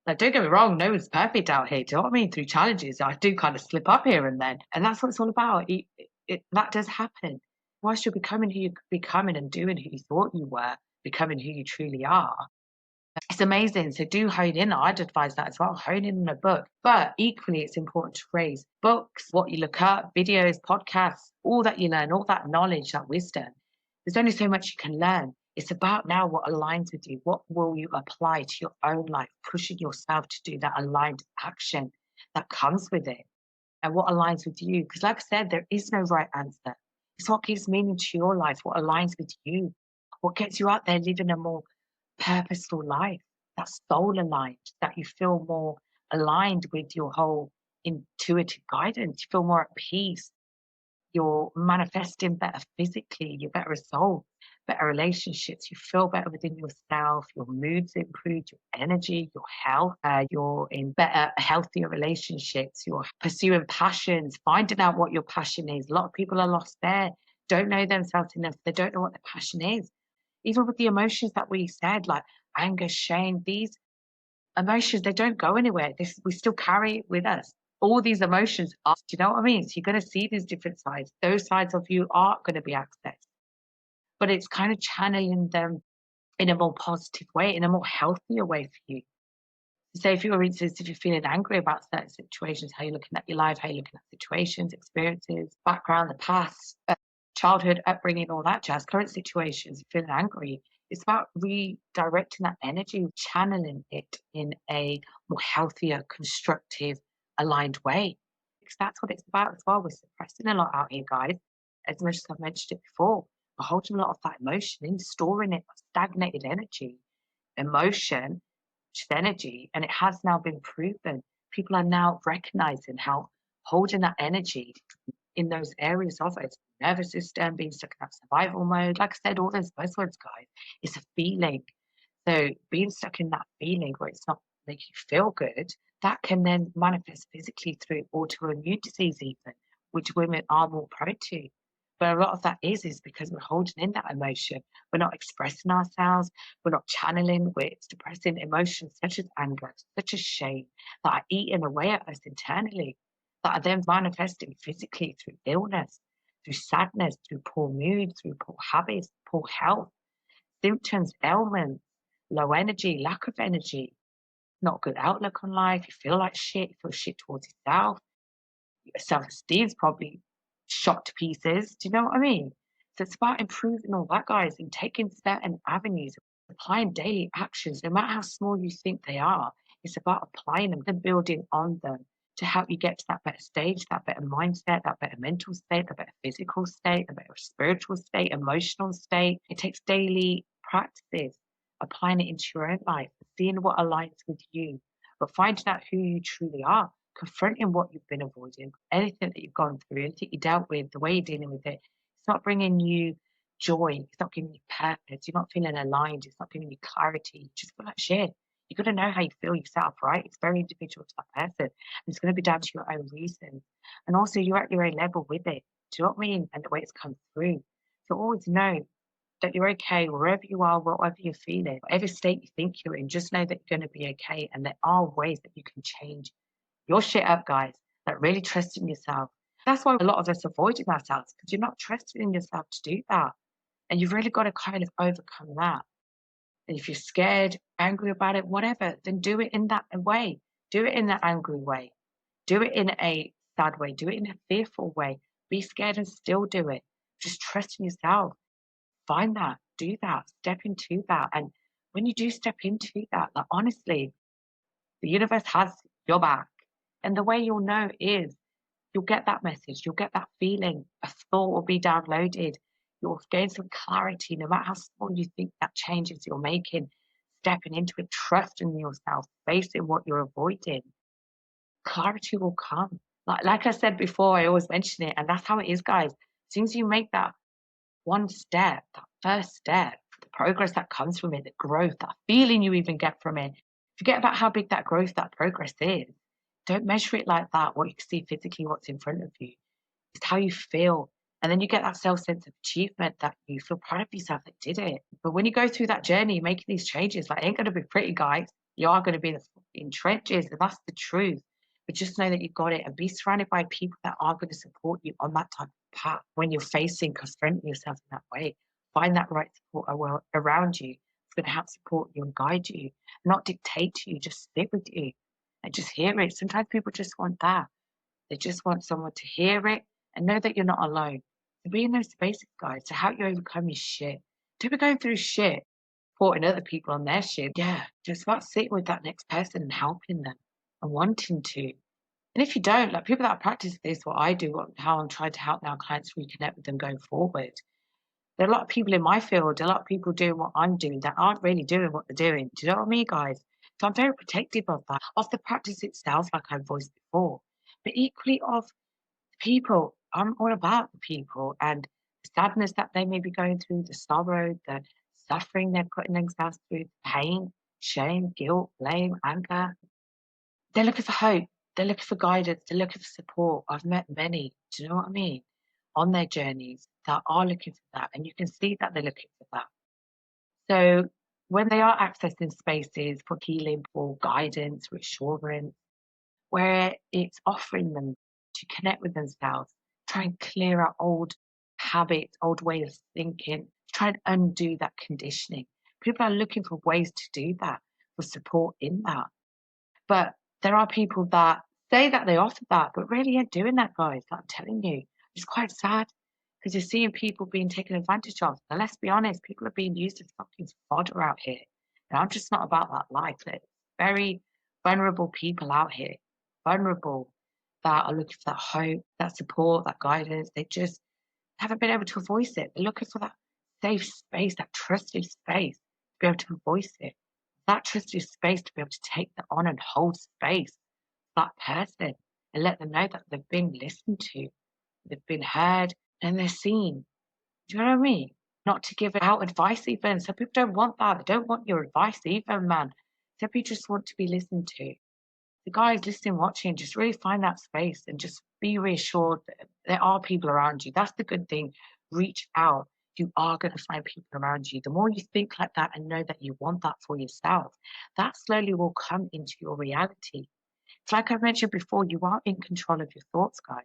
Like, don't get me wrong, no one's perfect out here. Do you know what I mean? Through challenges, I do kind of slip up here and then, and that's what it's all about. That does happen. Whilst you're becoming who you're becoming and doing who you thought you were, becoming who you truly are, it's amazing. So do hone in. I'd advise that as well. Hone in on a book. But equally, it's important to raise books, what you look up, videos, podcasts, all that you learn, all that knowledge, that wisdom. There's only so much you can learn. It's about now what aligns with you. What will you apply to your own life, pushing yourself to do that aligned action that comes with it, and what aligns with you. Because like I said, there is no right answer. It's what gives meaning to your life, what aligns with you, what gets you out there living a more purposeful life, that's soul aligned, that you feel more aligned with your whole intuitive guidance, you feel more at peace, you're manifesting better physically, you're better results, better relationships, you feel better within yourself, your moods improved, your energy, your health, you're in better, healthier relationships, you're pursuing passions, finding out what your passion is. A lot of people are lost there, don't know themselves enough, they don't know what their passion is. Even with the emotions that we said, like anger, shame, these emotions, they don't go anywhere. We still carry it with us. All these emotions are, do you know what I mean? So you're going to see these different sides. Those sides of you are going to be accessed. But it's kind of channeling them in a more positive way, in a more healthier way for you. So if you're, if you're feeling angry about certain situations, how you're looking at your life, how you're looking at situations, experiences, background, the past, childhood, upbringing, all that jazz, current situations, feeling angry, it's about redirecting that energy, channeling it in a more healthier, constructive, aligned way. Because that's what it's about as well. We're suppressing a lot out here, guys. As much as I've mentioned it before, we're holding a lot of that emotion in, storing it, stagnated energy, emotion, which is energy, and it has now been proven. People are now recognizing how holding that energy in those areas of it, nervous system, being stuck in that survival mode. Like I said, all those buzzwords, guys, it's a feeling. So being stuck in that feeling where it's not making you feel good, that can then manifest physically through autoimmune disease even, which women are more prone to. But a lot of that is because we're holding in that emotion. We're not expressing ourselves. We're not channeling. We're suppressing emotions such as anger, such as shame, that are eating away at us internally, that are then manifesting physically through illness, through sadness, through poor mood, through poor habits, poor health, symptoms, ailments, low energy, lack of energy, not good outlook on life. You feel like shit. You feel shit towards yourself. Your self-esteem's probably shot to pieces. Do you know what I mean? So it's about improving all that, guys, and taking certain avenues, applying daily actions, no matter how small you think they are. It's about applying them and building on them to help you get to that better stage, that better mindset, that better mental state, that better physical state, a better spiritual state, emotional state. It takes daily practices, applying it into your own life, seeing what aligns with you, but finding out who you truly are, confronting what you've been avoiding, anything that you've gone through, anything you dealt with, the way you're dealing with it. It's not bringing you joy. It's not giving you purpose. You're not feeling aligned. It's not giving you clarity. You just feel like shit. You got to know how you feel yourself, right? It's very individual to that person. And it's going to be down to your own reasons. And also, you're at your own level with it. Do you know what I mean? And the way it's come through. So always know that you're okay wherever you are, whatever you're feeling, whatever state you think you're in. Just know that you're going to be okay. And there are ways that you can change your shit up, guys. Like really trust in yourself. That's why a lot of us avoiding ourselves, because you're not trusting in yourself to do that. And you've really got to kind of overcome that. And if you're scared, angry about it, whatever, then do it in that way. Do it in that angry way. Do it in a sad way. Do it in a fearful way. Be scared and still do it. Just trust in yourself. Find that. Do that. Step into that. And when you do step into that, like honestly, the universe has your back. And the way you'll know is you'll get that message, you'll get that feeling, a thought will be downloaded, you'll gain some clarity, no matter how small you think that changes you're making, stepping into it, trusting yourself, facing what you're avoiding. Clarity will come. Like I said before, I always mention it, and that's how it is, guys. As soon as you make that one step, that first step, the progress that comes from it, the growth, that feeling you even get from it, forget about how big that growth, that progress is. Don't measure it like that, what you can see physically, what's in front of you. It's how you feel. And then you get that self sense of achievement that you feel proud of yourself that did it. But when you go through that journey, making these changes, like, it ain't going to be pretty, guys. You are going to be in trenches, and that's the truth. But just know that you got it and be surrounded by people that are going to support you on that type of path when you're confronting yourself in that way. Find that right support around you. It's going to help support you and guide you, not dictate to you, just sit with you and just hear it. Sometimes people just want that. They just want someone to hear it and know that you're not alone. To be in those spaces, guys, to help you overcome your shit. Don't be going through shit, supporting other people on their shit. Yeah, just about sitting with that next person and helping them and wanting to. And if you don't, like people that practice this, what I do, how I'm trying to help our clients reconnect with them going forward. There are a lot of people in my field, a lot of people doing what I'm doing that aren't really doing what they're doing. Do you know what I mean, guys? So I'm very protective of that, of the practice itself, like I voiced before, but equally of people. I'm all about the people and the sadness that they may be going through, the sorrow, the suffering they're putting themselves through, pain, shame, guilt, blame, anger. They're looking for hope. They're looking for guidance. They're looking for support. I've met many, do you know what I mean? On their journeys that are looking for that. And you can see that they're looking for that. So when they are accessing spaces for healing, for guidance, reassurance, where it's offering them to connect with themselves, try and clear out old habits, old ways of thinking, try and undo that conditioning. People are looking for ways to do that, for support in that. But there are people that say that they offer that, but really ain't doing that, guys. Like I'm telling you, it's quite sad because you're seeing people being taken advantage of. Now, let's be honest, people are being used as fucking fodder out here. And I'm just not about that life. There's very vulnerable people out here, vulnerable, that are looking for that hope, that support, that guidance. They just haven't been able to voice it. They're looking for that safe space, that trusted space to be able to voice it, that trusted space to be able to take that on and hold space for that person and let them know that they've been listened to, they've been heard, and they're seen. Do you know what I mean? Not to give out advice even. Some people don't want that. They don't want your advice even, man. Some people just want to be listened to. The guys listening, watching, just really find that space and just be reassured that there are people around you. That's the good thing. Reach out. You are going to find people around you. The more you think like that and know that you want that for yourself, that slowly will come into your reality. It's like I mentioned before, you are in control of your thoughts, guys,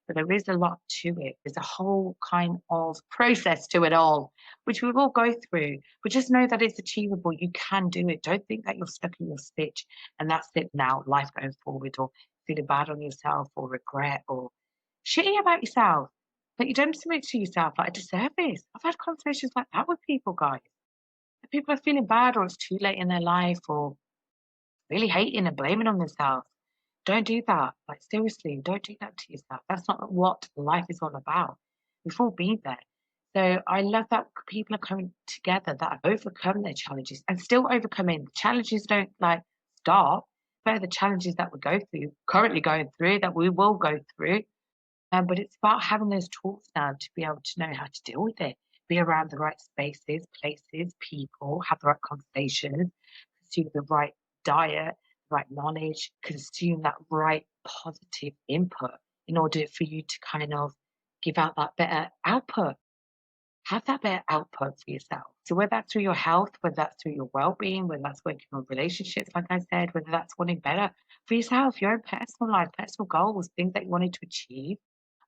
but there is a lot to it. There's a whole kind of process to it all, which we will go through. But just know that it's achievable. You can do it. Don't think that you're stuck in your stitch and that's it now, life going forward, or feeling bad on yourself, or regret, or shitty about yourself. That you don't submit to yourself like a disservice. I've had conversations like that with people, guys. People are feeling bad, or it's too late in their life, or really hating and blaming on themselves. Don't do that. Like, seriously, don't do that to yourself. That's not what life is all about. We've all been there. So I love that people are coming together that have overcome their challenges and still overcoming. Challenges don't like stop. They're the challenges that we go through, currently going through, that we will go through. But it's about having those tools now to be able to know how to deal with it, be around the right spaces, places, people, have the right conversations, consume the right diet, right knowledge, consume that right positive input in order for you to kind of give out that better output. Have that better output for yourself. So whether that's through your health, whether that's through your well-being, whether that's working on relationships, like I said, whether that's wanting better for yourself, your own personal life, personal goals, things that you wanted to achieve,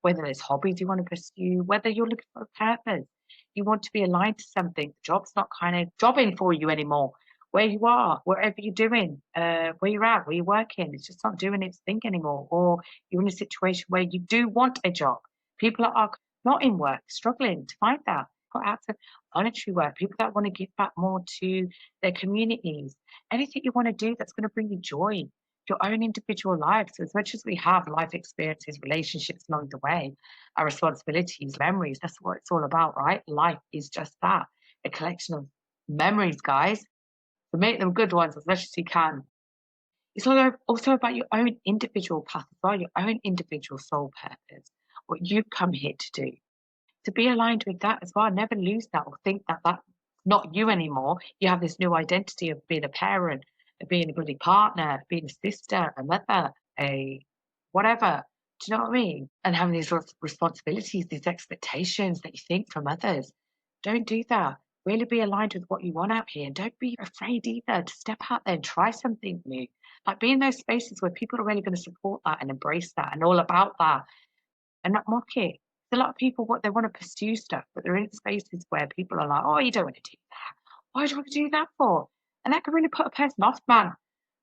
whether there's hobbies you want to pursue, whether you're looking for a purpose, you want to be aligned to something, the job's not kind of jobbing for you anymore. Where you are, wherever you're doing, where you're at, where you're working, it's just not doing its thing anymore. Or you're in a situation where you do want a job. People are not in work, struggling to find that. Got out to voluntary work, people that want to give back more to their communities. Anything you want to do that's going to bring you joy, your own individual life. So as much as we have life experiences, relationships along the way, our responsibilities, memories, that's what it's all about, right? Life is just that, a collection of memories, guys. So make them good ones as much as you can. It's also about your own individual path as well, your own individual soul purpose, what you've come here to do. To be aligned with that as well, never lose that or think that that's not you anymore. You have this new identity of being a parent, of being a bloody partner, being a sister, a mother, a whatever. Do you know what I mean? And having these responsibilities, these expectations that you think from others. Don't do that. Really be aligned with what you want out here. And don't be afraid either to step out there and try something new. Like be in those spaces where people are really going to support that and embrace that and all about that and not mock it. A lot of people what they want to pursue stuff, but they're in spaces where people are like, "Oh, you don't want to do that. Why do you want to do that for?" And that can really put a person off, man.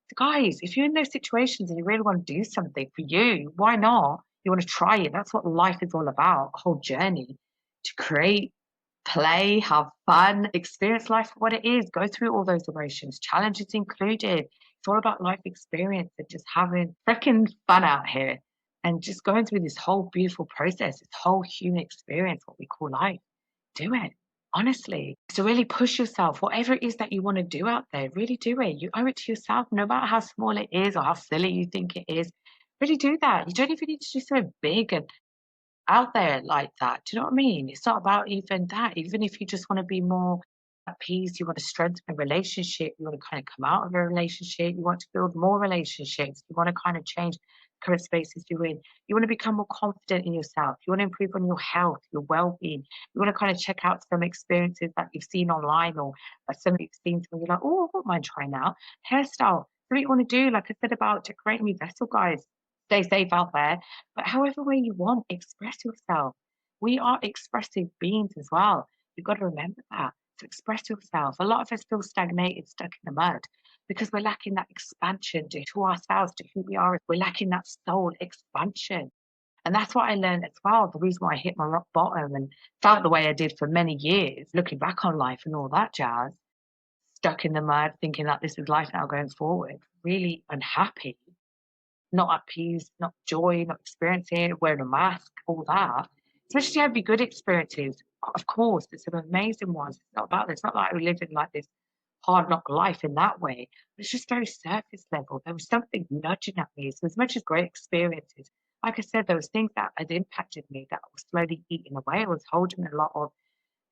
So guys, if you're in those situations and you really want to do something for you, why not? You want to try it. That's what life is all about. A whole journey to create, play, have fun, experience life for what it is. Go through all those emotions, challenges included. It's all about life experience and just having freaking fun out here and just going through this whole beautiful process, this whole human experience, what we call life. Do it, honestly. So really push yourself, whatever it is that you want to do out there, really do it. You owe it to yourself, no matter how small it is or how silly you think it is. Really do that. You don't even need to do something big and out there like that. Do you know what I mean? It's not about even that. Even if you just want to be more at peace, you want to strengthen a relationship, you want to kind of come out of a relationship, you want to build more relationships, you want to kind of change current spaces you're in, you want to become more confident in yourself, you want to improve on your health, your well-being, you want to kind of check out some experiences that you've seen online or something you've seen where you're like, oh, I wouldn't mind trying out. Hairstyle, something you want to do, like I said about decorating your vessel, guys. Stay safe out there. But however way you want, express yourself. We are expressive beings as well. You've got to remember that. To express yourself. A lot of us feel stagnated, stuck in the mud, because we're lacking that expansion to ourselves, to who we are. We're lacking that soul expansion. And that's what I learned as well. The reason why I hit my rock bottom and felt the way I did for many years, looking back on life and all that jazz, stuck in the mud, thinking that this is life now going forward, really unhappy, not at peace, not joy, not experiencing, wearing a mask, all that. Especially having good experiences. Of course, there's some amazing ones. It's not about this. It's not like we're living like this hard knock life in that way. But it's just very surface level. There was something nudging at me. So as much as great experiences, like I said, there was things that had impacted me that was slowly eating away. I was holding a lot of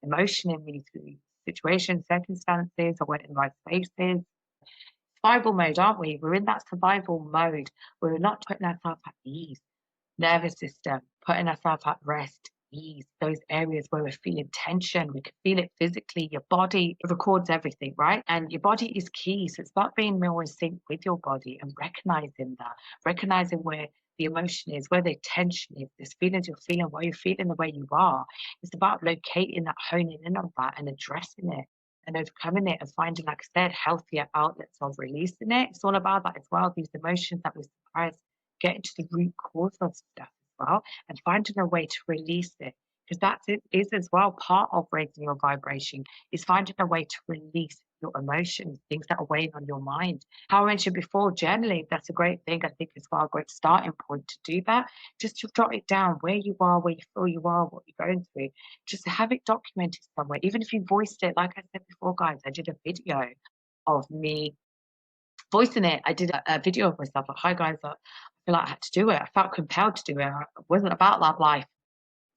emotion in me through situations, circumstances. I went in the right spaces. Survival mode, aren't we? We're in that survival mode. We're not putting ourselves at ease. Nervous system, putting ourselves at rest, ease, those areas where we're feeling tension, we can feel it physically. Your body records everything, right? And your body is key. So it's about being more in sync with your body and recognizing that, recognizing where the emotion is, where the tension is, this feelings you're feeling, why you're feeling the way you are. It's about locating that, honing in on that and addressing it and overcoming it and finding, like I said, healthier outlets of releasing it. It's all about that as well. These emotions that we suppress, getting to the root cause of stuff as well and finding a way to release it. Because that is as well part of raising your vibration, is finding a way to release your emotions, things that are weighing on your mind. How I mentioned before, journaling, that's a great thing, I think, as well, a great starting point to do that. Just to jot it down where you are, where you feel you are, what you're going through. Just to have it documented somewhere. Even if you voiced it, like I said before, guys, I did a video of me voicing it. I did a video of myself, like, hi guys, I feel like I had to do it. I felt compelled to do it. It wasn't about that life.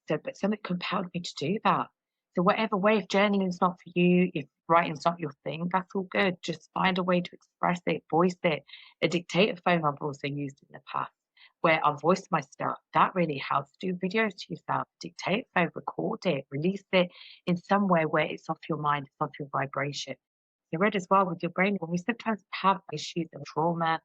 So, but something compelled me to do that. So whatever way, if journaling is not for you, if writing's not your thing, that's all good. Just find a way to express it, voice it. A dictator phone I've also used in the past, where I voice my stuff. That really helps. Do videos to yourself, dictate phone, record it, release it in some way where it's off your mind, it's off your vibration. You read as well with your brain, when we sometimes have issues and trauma,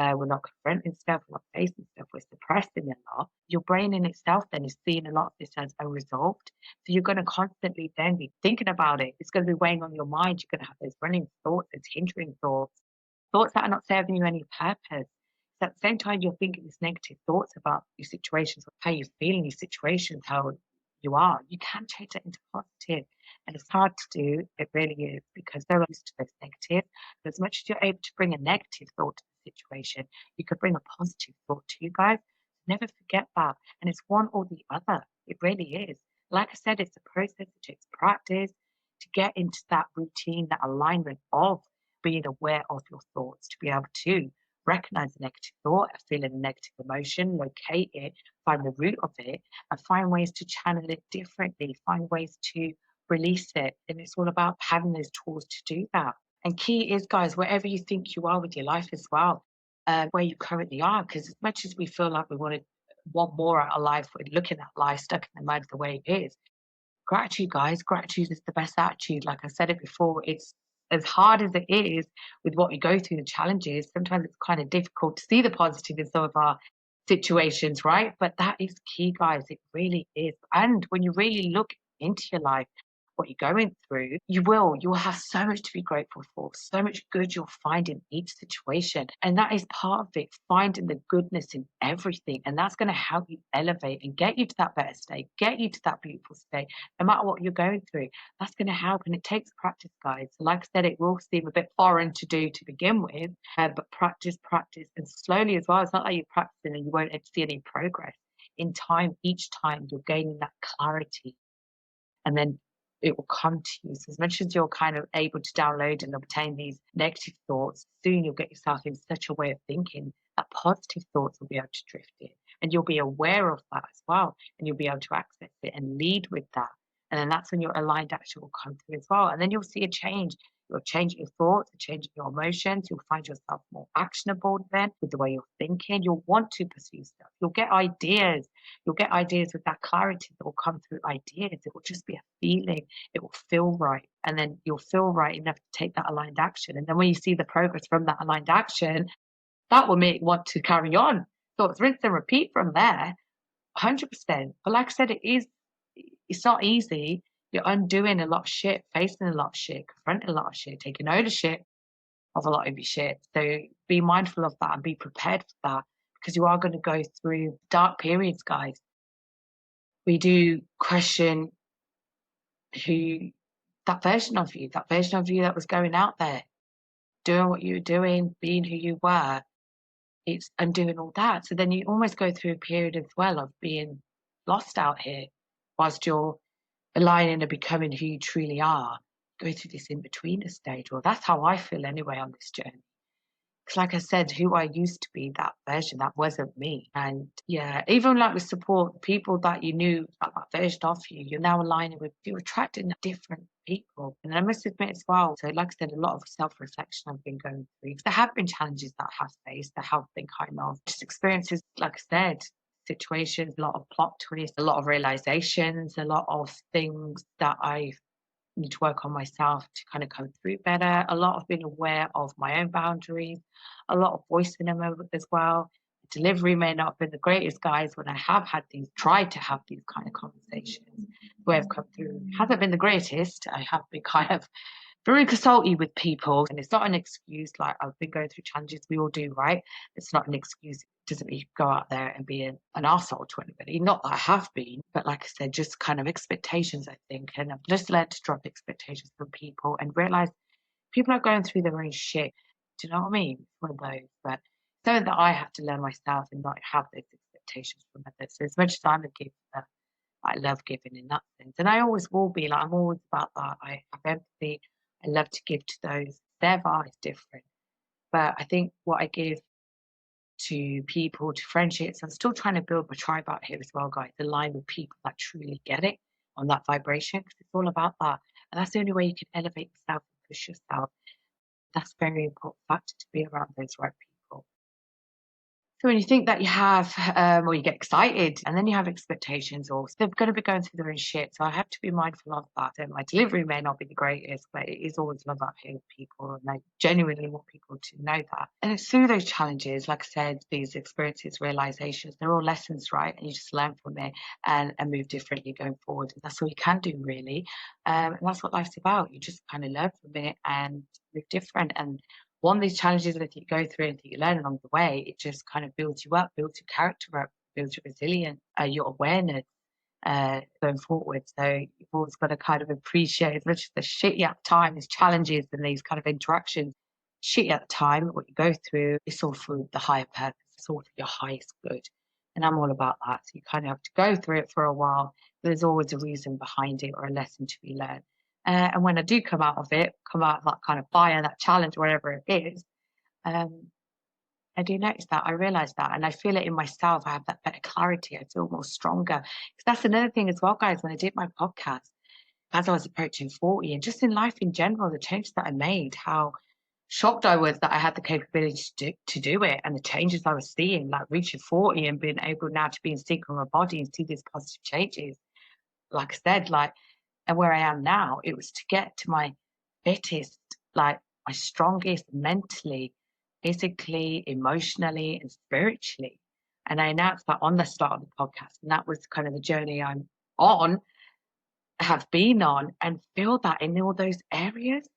we're not confronting stuff, we're not facing stuff, we're suppressing a lot. Your brain in itself then is seeing a lot of this as unresolved. So you're going to constantly then be thinking about it. It's going to be weighing on your mind. You're going to have those running thoughts, those hindering thoughts, thoughts that are not serving you any purpose. So at the same time, you're thinking these negative thoughts about your situations, how you're feeling, your situations, how you are. You can change that into positive. And it's hard to do, it really is, because they're used to those negative. But as much as you're able to bring a negative thought to the situation, you could bring a positive thought to you guys. Never forget that. And it's one or the other. It really is. Like I said, it's a process, it takes practice to get into that routine, that alignment of being aware of your thoughts, to be able to recognize a negative thought, feeling a negative emotion, locate it, find the root of it, and find ways to channel it differently, find ways to release it. And it's all about having those tools to do that. And key is, guys, wherever you think you are with your life as well, where you currently are, because as much as we feel like we want more out of life, we're looking at life stuck in the mud the way it is. Gratitude, guys, gratitude is the best attitude. Like I said it before, it's as hard as it is with what we go through, the challenges, sometimes it's kind of difficult to see the positive in some of our situations, right? But that is key, guys. It really is. And when you really look into your life, what you're going through, you'll have so much to be grateful for, so much good you'll find in each situation. And that is part of it, finding the goodness in everything. And that's going to help you elevate and get you to that better state, get you to that beautiful state, no matter what you're going through. That's going to help. And it takes practice, guys. Like I said, it will seem a bit foreign to do to begin with, but practice, and slowly as well. It's not like you're practicing and you won't see any progress. In time, each time you're gaining that clarity, and then it will come to you. So as much as you're kind of able to download and obtain these negative thoughts, soon you'll get yourself in such a way of thinking that positive thoughts will be able to drift in. And you'll be aware of that as well. And you'll be able to access it and lead with that. And then that's when your aligned action will come through as well. And then you'll see a change. You'll change your thoughts, change your emotions. You'll find yourself more actionable then with the way you're thinking. You'll want to pursue stuff. You'll get ideas. You'll get ideas with that clarity that will come through ideas. It will just be a feeling. It will feel right. And then you'll feel right enough to take that aligned action. And then when you see the progress from that aligned action, that will make you want to carry on. So it's rinse and repeat from there, 100%. But like I said, it's not easy. You're undoing a lot of shit, facing a lot of shit, confronting a lot of shit, taking ownership of a lot of your shit. So be mindful of that and be prepared for that, because you are going to go through dark periods, guys. We do question that version of you that was going out there, doing what you were doing, being who you were. It's undoing all that. So then you almost go through a period as well of being lost out here whilst you're aligning and becoming who you truly are. go through this in-betweener stage. Well, that's how I feel anyway on this journey. Because like I said, who I used to be, that version, that wasn't me. And yeah, even like with support, people that you knew, that version of you, you're now aligning with, you're attracting different people. And I must admit as well, so like I said, a lot of self-reflection I've been going through. There have been challenges that I have faced, there have been kind of just experiences, like I said, situations, a lot of plot twists, a lot of realizations, a lot of things that I need to work on myself to kind of come through better. A lot of being aware of my own boundaries, a lot of voicing them as well. Delivery may not have been the greatest, guys, when I have had these, tried to have these kind of conversations. The way I've come through hasn't been the greatest. I have been kind of very consulty with people, and it's not an excuse. Like, I've been going through challenges, we all do, right? It's not an excuse. It doesn't mean you go out there and be an arsehole to anybody. Not that I have been, but like I said, just kind of expectations, I think. And I've just learned to drop expectations from people and realize people are going through their own shit. Do you know what I mean? It's one of those. But something that I have to learn myself and not have those expectations from others. So as much as I'm a giver, I love giving in that sense. And I always will be, like, I'm always about that. I have empathy. I love to give to those. Their vibe is different. But I think what I give to people, to friendships, I'm still trying to build my tribe out here as well, guys. Align with people that truly get it on that vibration, because it's all about that. And that's the only way you can elevate yourself and push yourself. That's a very important factor, to be around those right people. So when you think that you have, or you get excited, and then you have expectations, or they're going to be going through their own shit. So I have to be mindful of that. And my delivery may not be the greatest, but it is always love out here with people, and I genuinely want people to know that. And it's through those challenges, like I said, these experiences, realizations, they're all lessons, right? And you just learn from it and move differently going forward. And that's all you can do, really. And that's what life's about. You just kind of learn from it and move different. And one of these challenges that you go through and that you learn along the way, it just kind of builds you up, builds your character up, builds your resilience, your awareness going forward. So you've always got to kind of appreciate, as much as the shitty at the time, these challenges and these kind of interactions, shitty at the time, what you go through, it's all for the higher purpose, it's all for your highest good. And I'm all about that. So you kind of have to go through it for a while. There's always a reason behind it or a lesson to be learned. And when I do come out of it, come out of that kind of fire, that challenge, whatever it is, I do notice that. I realize that. And I feel it in myself. I have that better clarity. I feel more stronger. Because that's another thing as well, guys, when I did my podcast, as I was approaching 40, and just in life in general, the changes that I made, how shocked I was that I had the capability to do it, and the changes I was seeing, like reaching 40 and being able now to be in sync with my body and see these positive changes. Like I said, like, and where I am now, it was to get to my fittest, like my strongest mentally, physically, emotionally, and spiritually. And I announced that on the start of the podcast. And that was kind of the journey I'm on, have been on, and feel that in all those areas.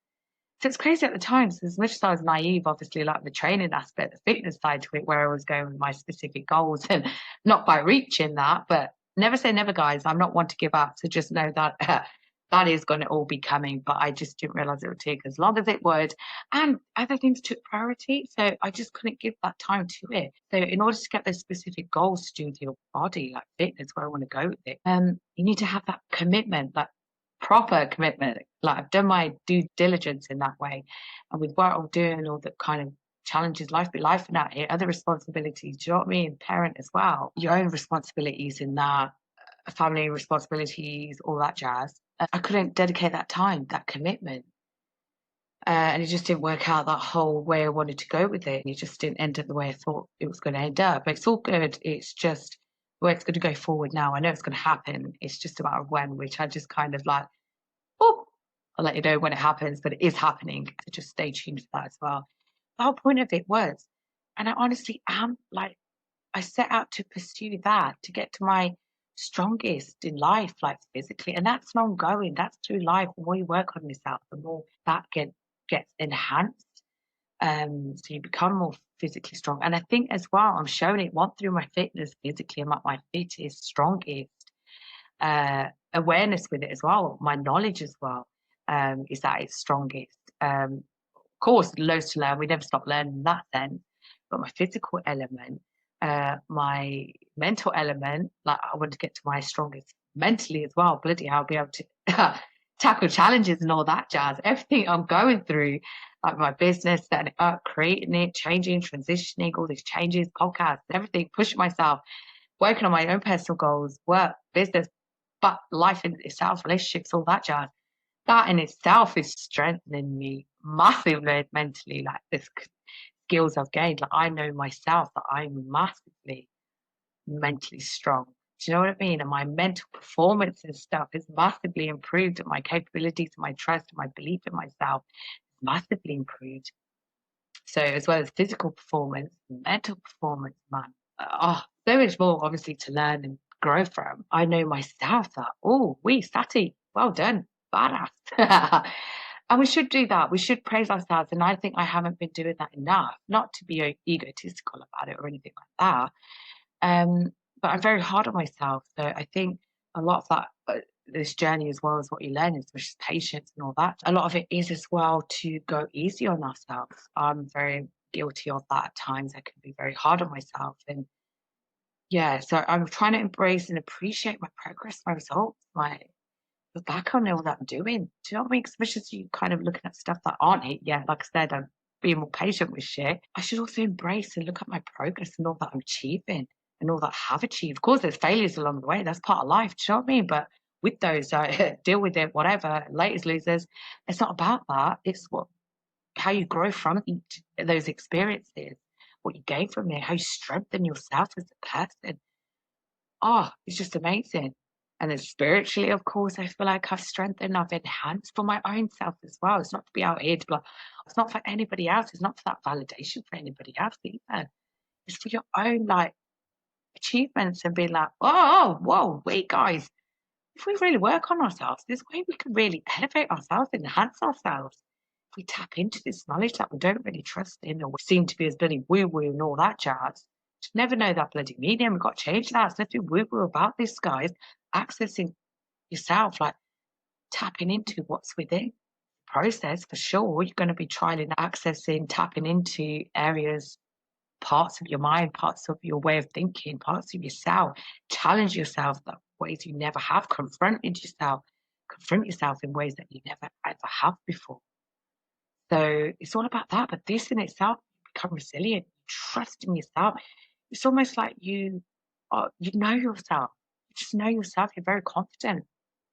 So it's crazy at the time. So as much as I was naive, obviously, like the training aspect, the fitness side to it, where I was going with my specific goals and not by reaching that, but never say never, guys. I'm not one to give up. So just know that that is going to all be coming. But I just didn't realize it would take as long as it would. And other things took priority. So I just couldn't give that time to it. So in order to get those specific goals to do with your body, like fitness, where I want to go with it, you need to have that commitment, that proper commitment. Like, I've done my due diligence in that way. And with what I'm doing, all the kind of challenges life be life and out here, other responsibilities, do you know what I mean? Parent as well. Your own responsibilities in that, family responsibilities, all that jazz. I couldn't dedicate that time, that commitment. And it just didn't work out that whole way I wanted to go with it. It just didn't end up the way I thought it was going to end up. But it's all good. It's just the way it's going to go forward now. I know it's going to happen. It's just a matter of when, which I just kind of like, oh, I'll let you know when it happens, but it is happening. So just stay tuned for that as well. The whole point of it was, and I honestly am, like, I set out to pursue that, to get to my strongest in life, like physically. And that's an ongoing, that's through life. The more you work on yourself, the more that gets enhanced. So you become more physically strong. And I think as well, I'm showing it one through my fitness physically. I'm at my fittest, strongest. Awareness with it as well, my knowledge as well, is at its strongest. Of course, loads to learn. We never stop learning in that sense. But my physical element, my mental element, like I want to get to my strongest mentally as well. Bloody hell, I'll be able to tackle challenges and all that jazz. Everything I'm going through, like my business, setting it up, creating it, changing, transitioning, all these changes, podcasts, everything, pushing myself, working on my own personal goals, work, business, but life in itself, relationships, all that jazz. That in itself is strengthening me massively mentally. Like the skills I've gained, like I know myself that I'm massively mentally strong. Do you know what I mean? And my mental performance and stuff has massively improved, and my capabilities, my trust, my belief in myself massively improved. So as well as physical performance, mental performance, man. Oh, so much more obviously to learn and grow from. I know myself that, oh, we Sati, well done, badass. And we should do that. We should praise ourselves. And I think I haven't been doing that enough, not to be egotistical about it or anything like that. But I'm very hard on myself. So I think a lot of that, this journey as well as what you learn is which is patience and all that. A lot of it is as well to go easy on ourselves. I'm very guilty of that at times. I can be very hard on myself. And yeah, so I'm trying to embrace and appreciate my progress, my results, my look back on all that I'm doing. Do you know what I mean? Especially as you kind of looking at stuff that aren't hit yet. Like I said, I'm being more patient with shit. I should also embrace and look at my progress and all that I'm achieving and all that I have achieved. Of course, there's failures along the way. That's part of life. Do you know what I mean? But with those, deal with it, whatever. Latest losers. It's not about that. It's how you grow from each those experiences, what you gain from it, how you strengthen yourself as a person. Oh, it's just amazing. And then spiritually, of course, I feel like I've strengthened, I've enhanced for my own self as well. It's not to be out here to be like, it's not for anybody else. It's not for that validation for anybody else either. It's for your own like achievements and be like, oh, whoa, wait, guys, if we really work on ourselves, there's a way we can really elevate ourselves, enhance ourselves. If we tap into this knowledge that we don't really trust in or we seem to be as bloody woo-woo and all that jazz, just never know that bloody meaning. We've got to change that. So nothing woo-woo about this, guys. Accessing yourself, like tapping into what's within. Process for sure. You're going to be trialing, accessing, tapping into areas, parts of your mind, parts of your way of thinking, parts of yourself. Challenge yourself that ways you never have. Confront yourself in ways that you never ever have before. So it's all about that. But this in itself, you become resilient, you trust in yourself. It's almost like you know yourself. You just know yourself. You're very confident.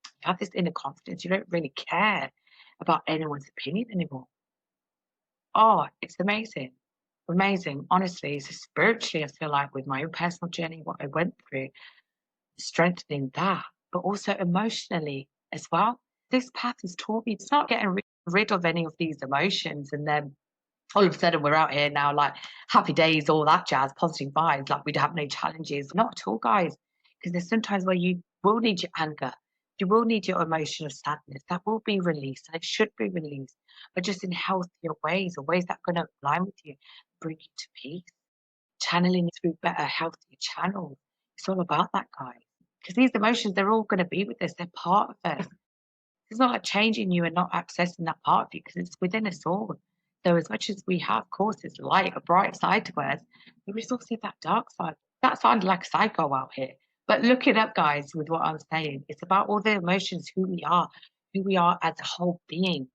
You have this inner confidence. You don't really care about anyone's opinion anymore. Oh, it's amazing. Amazing. Honestly, so spiritually, I feel like with my own personal journey, what I went through, strengthening that, but also emotionally as well. This path has taught me it's not getting rid of any of these emotions and then all of a sudden we're out here now like happy days, all that jazz, positive vibes, like we'd have no challenges. Not at all, guys. Because there's sometimes where you will need your anger, you will need your emotion of sadness. That will be released and it should be released, but just in healthier ways or ways that are going to align with you, bring you to peace, channeling through better, healthier channels. It's all about that, guys. Because these emotions, they're all going to be with us, they're part of us. It's not like changing you and not accessing that part of you because it's within us all. So as much as we have, of course, this light, a bright side to us, there is also that dark side. That sounded like a psycho out here. But look it up, guys, with what I'm saying. It's about all the emotions, who we are as a whole being.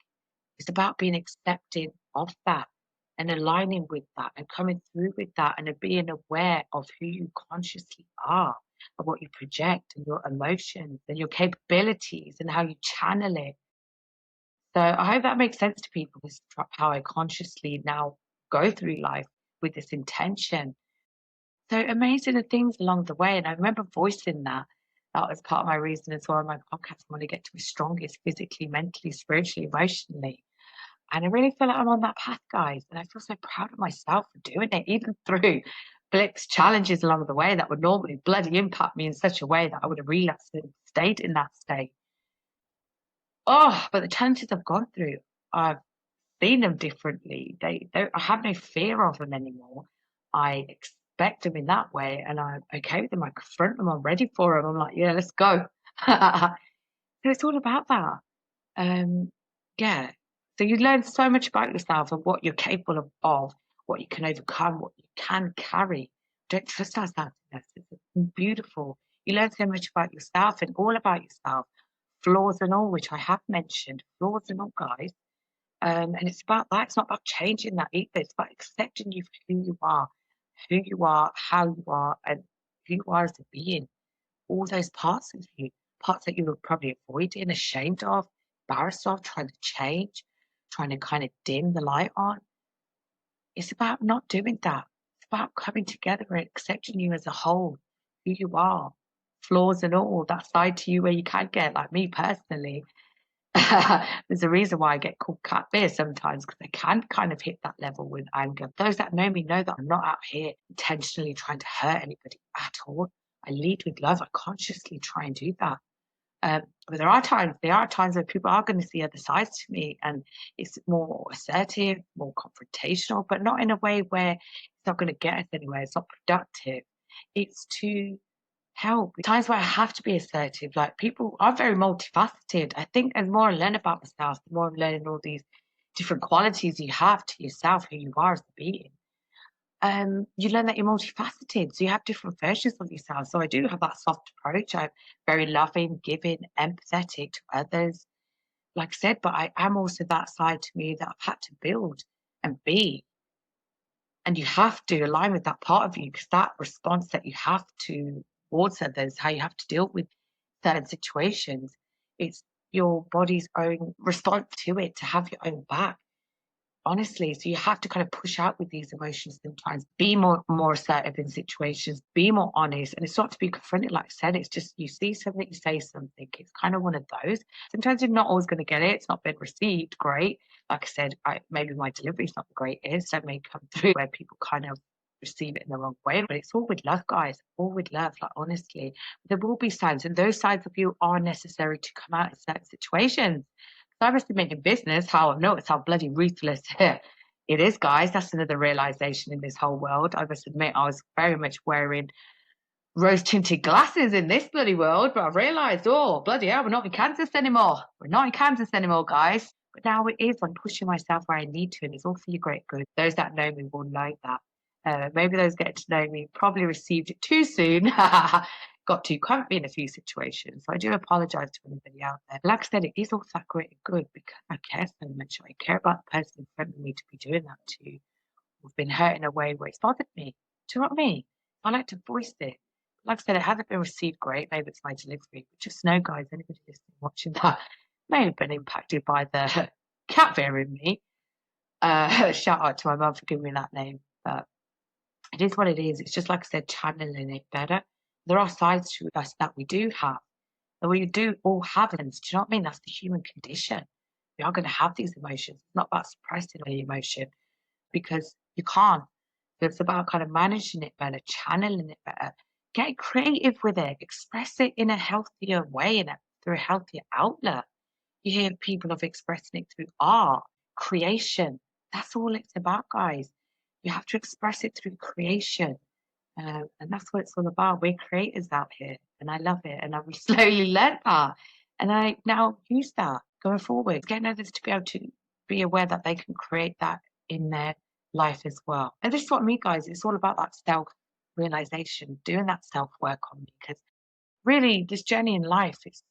It's about being accepting of that and aligning with that and coming through with that and being aware of who you consciously are, of what you project and your emotions and your capabilities and how you channel it. So I hope that makes sense to people. This is how I consciously now go through life with this intention. So amazing the things along the way. And I remember voicing that. That was part of my reason as well in my podcast. I want to get to my strongest physically, mentally, spiritually, emotionally. And I really feel like I'm on that path, guys. And I feel so proud of myself for doing it, even through blips, challenges along the way that would normally bloody impact me in such a way that I would have relapsed and stayed in that state. Oh, but the challenges I've gone through, I've seen them differently. I have no fear of them anymore. I expect them in that way, and I'm okay with them. I confront them. I'm ready for them. I'm like, yeah, let's go. So it's all about that. Um, yeah. So you learn so much about yourself and what you're capable of, what you can overcome, what you can carry. Don't trust ourselves in this. It's beautiful. You learn so much about yourself and all about yourself flaws and all, which I have mentioned, flaws and all, guys. And it's about that. It's not about changing that either. It's about accepting you for who you are, how you are, and who you are as a being. All those parts of you, parts that you were probably avoiding, ashamed of, embarrassed of, trying to change, trying to kind of dim the light on. It's about not doing that. It's about coming together and accepting you as a whole, who you are, flaws and all, that side to you where you can get, like me personally. There's a reason why I get called cat beer sometimes, because I can kind of hit that level with anger. Those that know me know that I'm not out here intentionally trying to hurt anybody at all. I lead with love. I consciously try and do that. But there are times where people are going to see other sides to me, and it's more assertive, more confrontational, but not in a way where it's not going to get us anywhere. It's not productive. It's to help. Times where I have to be assertive, like people are very multifaceted. I think as more I learn about myself, the more I'm learning all these different qualities you have to yourself, who you are as a being. You learn that you're multifaceted, so you have different versions of yourself. So I do have that soft approach. I'm very loving, giving, empathetic to others, like I said, but I am also that side to me that I've had to build and be. And you have to align with that part of you, because that response that you have to towards others, how you have to deal with certain situations, it's your body's own response to it, to have your own back. Honestly, so you have to kind of push out with these emotions sometimes, be more assertive in situations, be more honest. And it's not to be confronted, like I said, it's just you see something, you say something. It's kind of one of those. Sometimes you're not always going to get it. It's not been received great. Like I said, maybe my delivery's not the greatest. So it may come through where people kind of receive it in the wrong way. But it's all with love, guys. All with love, like honestly. There will be sides, and those sides of you are necessary to come out in certain situations. I must admit in business how I've noticed how bloody ruthless it is, guys. That's another realization in this whole world. I must admit I was very much wearing rose tinted glasses in this bloody world, but I've realized, oh, bloody hell, we're not in Kansas anymore. We're not in Kansas anymore, guys. But now it is. I'm pushing myself where I need to, and it's all for your great good. Those that know me will know that. Maybe those getting to know me probably received it too soon. Got too comfy in a few situations. So I do apologize to anybody out there. Like I said, it is all that great and good because I care so much. I care about the person in front of me to be doing that to. Who've been hurt in a way where it's bothered me. Do you know what I mean? I like to voice it. Like I said, it hasn't been received great. Maybe it's my delivery. But just know, guys, anybody listening, watching that may have been impacted by the cat bear in me. Shout out to my mum for giving me that name. But it is what it is. It's just like I said, channeling it better. There are sides to us that we do have, that we do all have. Do you know what I mean? That's the human condition. We are going to have these emotions. It's not about suppressing any emotion because you can't. It's about kind of managing it better, channeling it better, get creative with it, express it in a healthier way and through a healthier outlet. You hear people of expressing it through art, creation. That's all it's about, guys. You have to express it through creation. And that's what it's all about. We're creators out here, and I love it. And I've slowly learned that. And I now use that going forward, getting others to be able to be aware that they can create that in their life as well. And this is what I mean, guys. It's all about that self realization, doing that self work on me. Because really, this journey in life is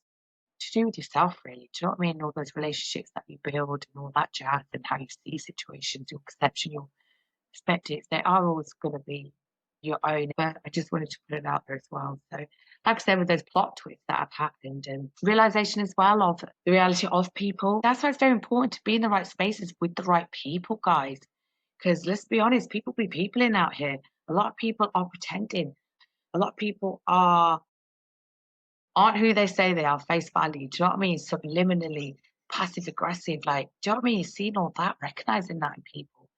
to do with yourself, really. Do you know what I mean? All those relationships that you build and all that jazz, and how you see situations, your perception, your perspectives, they are always going to be your own. But I just wanted to put it out there as well. So, like I said, with those plot twists that have happened and realization as well of the reality of people, that's why it's very important to be in the right spaces with the right people, guys. Because let's be honest, people be peopling out here. A lot of people are pretending. A lot of people aren't who they say they are, face value. Do you know what I mean? Subliminally, passive aggressive. Like, do you know what I mean? You've seen all that, recognizing that in people.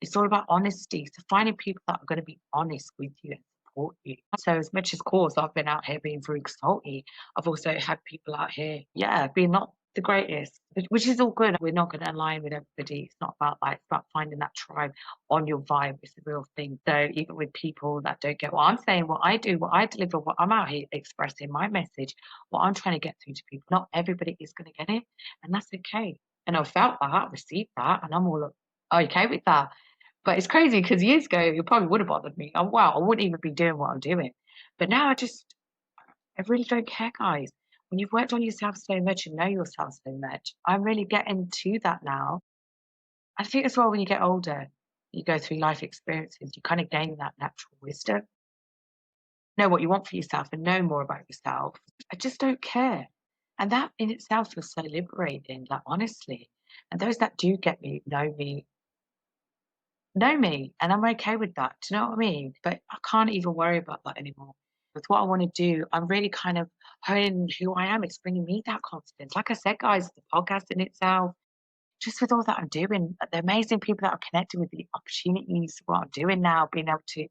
It's all about honesty. So finding people that are going to be honest with you and support you. So as much as, of course, I've been out here being very salty, I've also had people out here, being not the greatest, which is all good. We're not going to align with everybody. It's not about that. It's about finding that tribe on your vibe. It's a real thing. So even with people that don't get what I'm saying, what I do, what I deliver, what I'm out here expressing, my message, what I'm trying to get through to people, not everybody is going to get it. And that's okay. And I felt that, received that, and I'm all okay with that. But it's crazy because years ago, it probably would have bothered me. Oh, wow, I wouldn't even be doing what I'm doing. But now I really don't care, guys. when you've worked on yourself so much and know yourself so much, I'm really getting to that now. I think as well when you get older, you go through life experiences, you kind of gain that natural wisdom, know what you want for yourself and know more about yourself. I just don't care. And that in itself feels so liberating, like honestly. And those that do get me, know me, and I'm okay with that. Do you know what I mean? But I can't even worry about that anymore. With what I want to do, I'm really kind of honing who I am. It's bringing me that confidence. Like I said, guys, the podcast in itself, just with all that I'm doing, the amazing people that I've connected with, the opportunities, what I'm doing now, being able to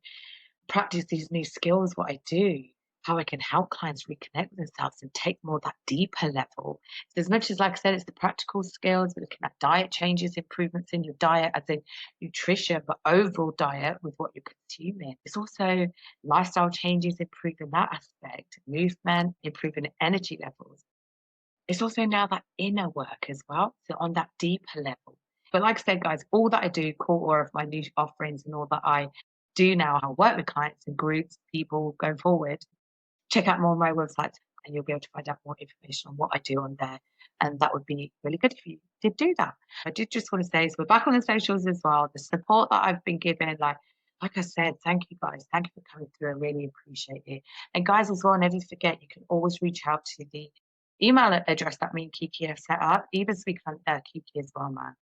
practice these new skills, what I do, how I can help clients reconnect with themselves and take more that deeper level. So as much as, like I said, it's the practical skills, we're looking at diet changes, improvements in your diet, as in nutrition, but overall diet with what you're consuming. It's also lifestyle changes, improving that aspect, movement, improving energy levels. It's also now that inner work as well, so on that deeper level. But like I said, guys, all that I do, core of my new offerings and all that I do now, I work with clients and groups, people going forward. Check out more of my websites and you'll be able to find out more information on what I do on there. And that would be really good if you did do that. I did just want to say, so we're back on the socials as well. The support that I've been given, like I said, thank you guys. Thank you for coming through. I really appreciate it. And guys, as well, never forget, you can always reach out to the email address that me and Kiki have set up. Even speak on Kiki as well, man.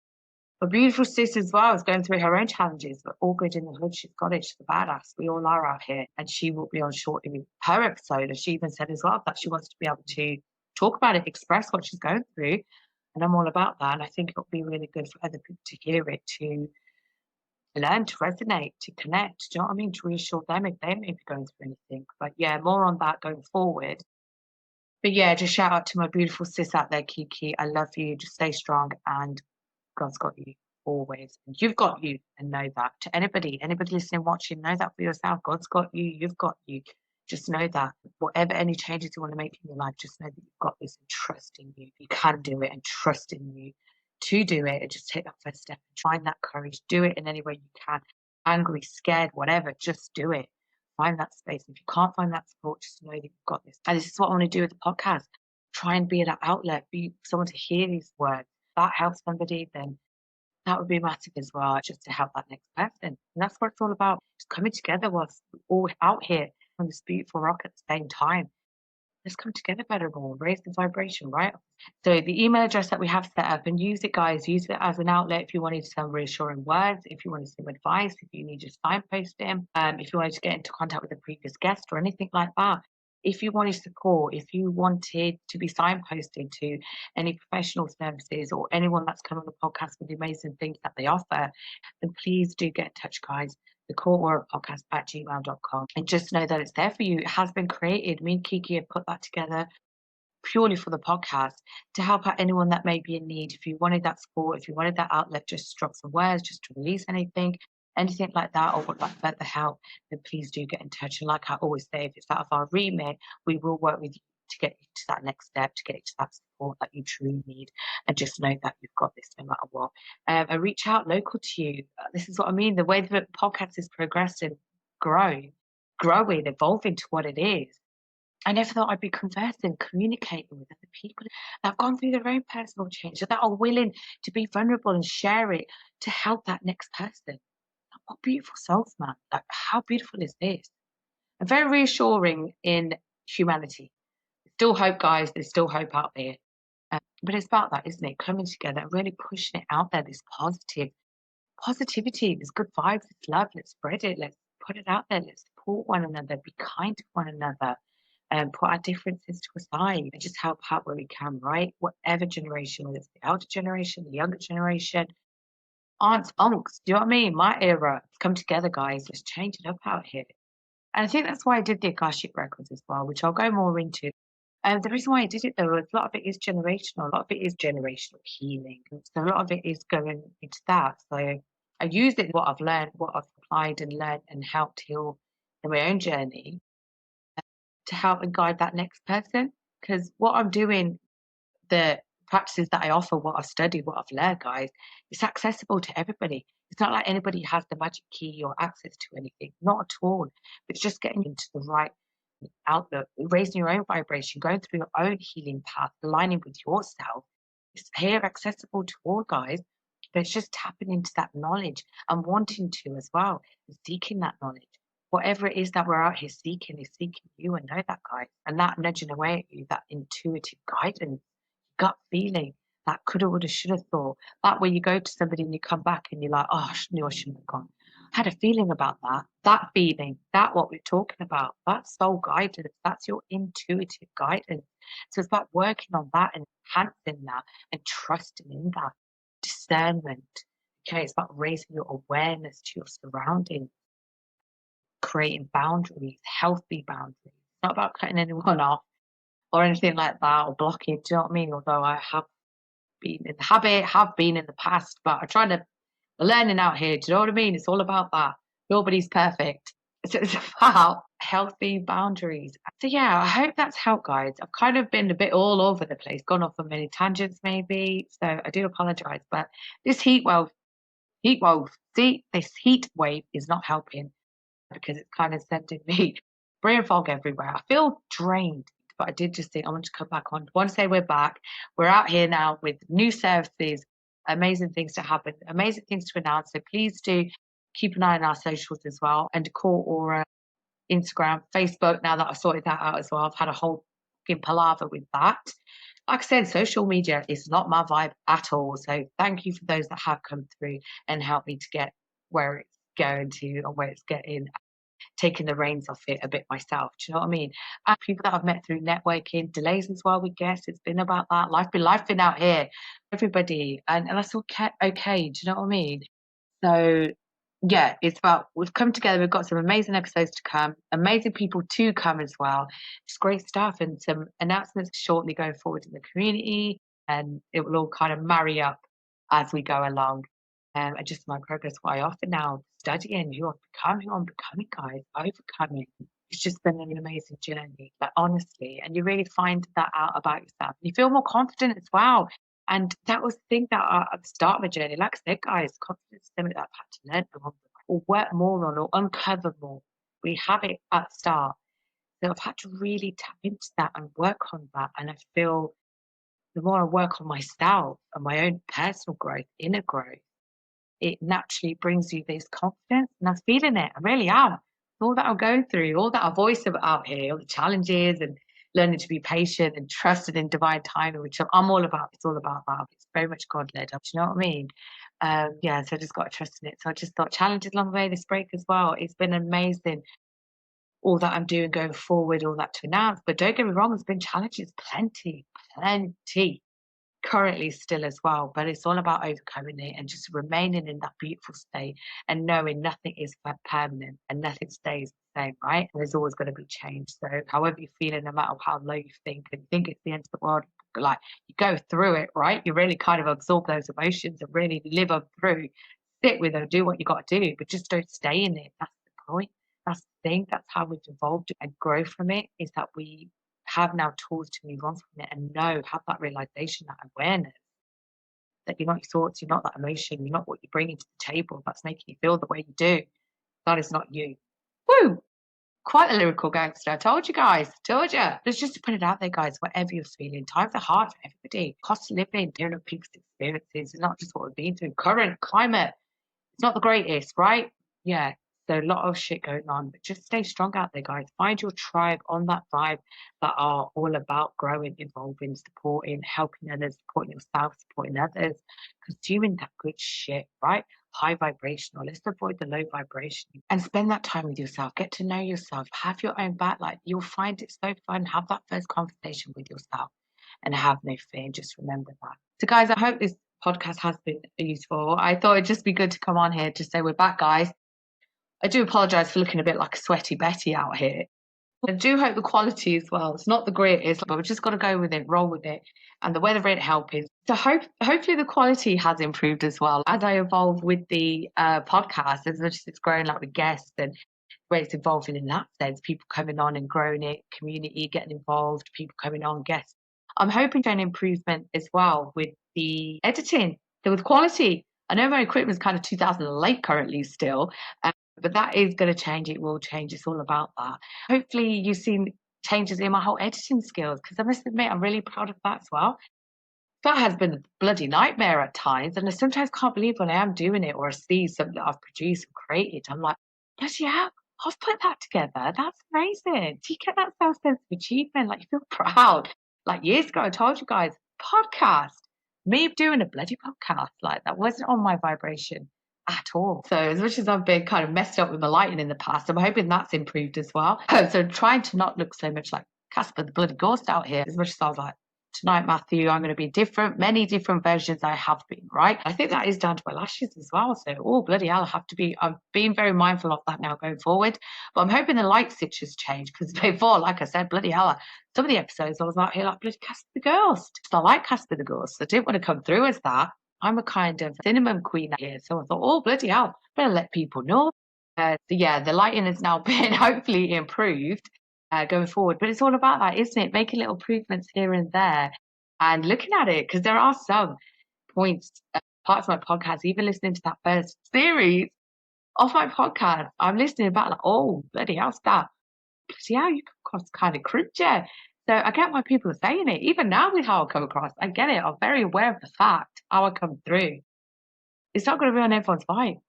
A beautiful sis as well is going through her own challenges, but all good in the hood. She's got it. She's a badass. We all are out here. And she will be on shortly with her episode. And she even said as well that she wants to be able to talk about it, express what she's going through. And I'm all about that. And I think it'll be really good for other people to hear it, to learn, to resonate, to connect. Do you know what I mean? To reassure them if they may be going through anything. But yeah, more on that going forward. But yeah, just shout out to my beautiful sis out there, Kiki. I love you. Just stay strong and God's got you always. And you've got you and know that. To anybody listening, watching, know that for yourself. God's got you, you've got you. Just know that. Whatever any changes you want to make in your life, just know that you've got this and trust in you. You can do it and trust in you to do it and just take that first step and find that courage. Do it in any way you can. Angry, scared, whatever, just do it. Find that space. If you can't find that support, just know that you've got this. And this is what I want to do with the podcast. Try and be that outlet, be someone to hear these words. That helps somebody, then that would be massive as well, just to help that next person. And that's what it's all about. Just coming together whilst we're all out here on this beautiful rock at the same time. Let's come together better more, raise the vibration, right? So the email address that we have set up, and use it, guys. Use it as an outlet if you wanted some reassuring words, if you wanted some advice, if you need to signpost him, if you wanted to get into contact with a previous guest or anything like that. If you wanted support, if you wanted to be signposted to any professional services or anyone that's come on the podcast with the amazing things that they offer, then please do get in touch, guys. The core aura podcast at gmail.com. And just know that it's there for you. It has been created. Me and Kiki have put that together purely for the podcast to help out anyone that may be in need. If you wanted that support, if you wanted that outlet, just drop some words, just to release anything like that, or would like further help, then please do get in touch. And like I always say, if it's out of our remit, we will work with you to get you to that next step, to get you to that support that you truly need. And just know that you've got this no matter what. And reach out local to you. This is what I mean. The way the podcast is progressing, growing, evolving to what it is. I never thought I'd be conversing, communicating with other people that have gone through their own personal change, that are willing to be vulnerable and share it to help that next person. What beautiful souls, man. Like, how beautiful is this? And very reassuring in humanity. There's still hope, guys. There's still hope out there. But it's about that, isn't it? Coming together and really pushing it out there, this positivity, this good vibes, this love. Let's spread it. Let's put it out there. Let's support one another. Be kind to one another. And put our differences to a side and just help out where we can, right? Whatever generation, whether it's the elder generation, the younger generation, aunts, uncles, do you know what I mean? My era, come together, guys. Let's change it up out here. And I think that's why I did the Akashic Records as well, which I'll go more into. And the reason why I did it, though, is a lot of it is generational. A lot of it is generational healing. And so a lot of it is going into that. So I use it, what I've learned, what I've applied and learned and helped heal in my own journey to help and guide that next person. Because what I'm doing, the practices that I offer, what I've studied, what I've learned, guys, it's accessible to everybody. It's not like anybody has the magic key or access to anything, not at all. It's just getting into the right outlook, raising your own vibration, going through your own healing path, aligning with yourself. It's here accessible to all, guys. But it's just tapping into that knowledge and wanting to as well, and seeking that knowledge. Whatever it is that we're out here seeking is seeking you, and know that, guys. And that nudging away at you, that intuitive guidance, gut feeling, that coulda, woulda, shoulda thought. That where you go to somebody and you come back and you're like, oh, I knew I shouldn't have gone. I had a feeling about that. That feeling, that what we're talking about, that's soul guidance. That's your intuitive guidance. So it's about working on that and enhancing that and trusting in that discernment. Okay, it's about raising your awareness to your surroundings, creating boundaries, healthy boundaries. It's not about cutting anyone off or anything like that or blocking. Do you know what I mean? Although I have been in the habit, have been in the past, but I'm trying to learning out here. Do you know what I mean? It's all about that. Nobody's perfect. So it's about healthy boundaries. So yeah, I hope that's helped, guys. I've kind of been a bit all over the place, gone off on many tangents maybe. So I do apologize, but this heat wave, see, this heat wave is not helping because it's kind of sending me brain fog everywhere. I feel drained, but I did just think I want to come back on. I want to say we're back. We're out here now with new services, amazing things to happen, amazing things to announce. So please do keep an eye on our socials as well, and Decor Aura, Instagram, Facebook. Now that I've sorted that out as well, I've had a whole fucking palaver with that. Like I said, social media is not my vibe at all. So thank you for those that have come through and helped me to get where it's going to and where it's getting, taking the reins off it a bit myself. Do you know what I mean? And people that I've met through networking, delays as well with guests. It's been about that. Life been out here, everybody. And that's okay, okay. Do you know what I mean? So yeah, it's about, we've come together, we've got some amazing episodes to come, amazing people to come as well. It's great stuff, and some announcements shortly going forward in the community, and it will all kind of marry up as we go along. And just my progress, what I offer now, studying, you're becoming, on becoming, guys, overcoming. It's just been an amazing journey, like honestly, and you really find that out about yourself. You feel more confident as well. And that was the thing that at the start of my journey, like I said, guys, confidence is something that I've had to learn along the way, or work more on, or uncover more. We have it at the start. So I've had to really tap into that and work on that. And I feel the more I work on myself and my own personal growth, inner growth, it naturally brings you this confidence. And I'm feeling it. I really am. All that I'm going through, all that I voice out here, all the challenges and learning to be patient and trusted in divine timing, which I'm all about. It's all about that. It's very much God led. Do you know what I mean? Yeah, so I just got to trust in it. So I just thought challenges along the way this break as well. It's been amazing. All that I'm doing going forward, all that to announce. But don't get me wrong, there's been challenges, plenty currently still as well, but it's all about overcoming it and just remaining in that beautiful state and knowing nothing is permanent and nothing stays the same, right? And there's always going to be change. So however you're feeling, no matter how low you think and think it's the end of the world, like you go through it, right? You really kind of absorb those emotions and really live them through, sit with them, do what you got to do, but just don't stay in it. That's the point. That's the thing. That's how we've evolved and grow from it, is that we have now tools to move on from it and have that realization, that awareness that you're not your thoughts, you're not that emotion, you're not what you're bringing to the table that's making you feel the way you do. That is not you. Woo! Quite a lyrical gangster. I told you guys. Told you. Let's just put it out there, guys. Whatever you're feeling, times are hard for everybody. Cost of living, different people's experiences, it's not just what we've been through. Current climate, it's not the greatest, right? Yeah. So a lot of shit going on, but just stay strong out there, guys. Find your tribe on that vibe that are all about growing, evolving, supporting, helping others, supporting yourself, supporting others, consuming that good shit, right? High vibrational. Let's avoid the low vibration and spend that time with yourself. Get to know yourself. Have your own backlight. You'll find it so fun. Have that first conversation with yourself and have no fear. And just remember that. So, guys, I hope this podcast has been useful. I thought it'd just be good to come on here to say we're back, guys. I do apologise for looking a bit like a sweaty Betty out here. I do hope the quality as well. It's not the greatest, but we've just got to go with it, roll with it. And the weather ain't helping. So hopefully the quality has improved as well. As I evolve with the podcast, as much as it's growing like with guests and where it's evolving in that sense, people coming on and growing it, community getting involved, people coming on, guests. I'm hoping for an improvement as well with the editing, so with quality. I know my equipment's kind of 2008 currently still. But that is going to change. It will change. It's all about that. Hopefully, you've seen changes in my whole editing skills, because I must admit, I'm really proud of that as well. That has been a bloody nightmare at times, and I sometimes can't believe when I am doing it or I see something that I've produced and created. I'm like, bloody hell, I've put that together. That's amazing. Do you get that sense of achievement? Like, you feel proud. Like, years ago, I told you guys, podcast, me doing a bloody podcast, like, that wasn't on my vibration at all. So, as much as I've been kind of messed up with my lighting in the past, I'm hoping that's improved as well. So, trying to not look so much like Casper the bloody ghost out here, as much as I was like, tonight, Matthew, I'm going to be different, many different versions I have been, right? I think that is down to my lashes as well. So, oh, bloody hell, I'm being very mindful of that now going forward. But I'm hoping the light stitches change, because before, like I said, bloody hell, some of the episodes I was out here like bloody Casper the Ghost. I like Casper the Ghost. I didn't want to come through as that. I'm a kind of cinnamon queen here. So I thought, oh, bloody hell, better let people know. So yeah, the lighting has now been hopefully improved going forward. But it's all about that, isn't it? Making little improvements here and there and looking at it, because there are some points, parts of my podcast, even listening to that first series of my podcast, I'm listening back like, oh, bloody hell's that? Bloody hell, you come across kind of cringy. So I get why people are saying it. Even now with how I come across, I get it. I'm very aware of the fact how I come through. It's not going to be on everyone's vibe.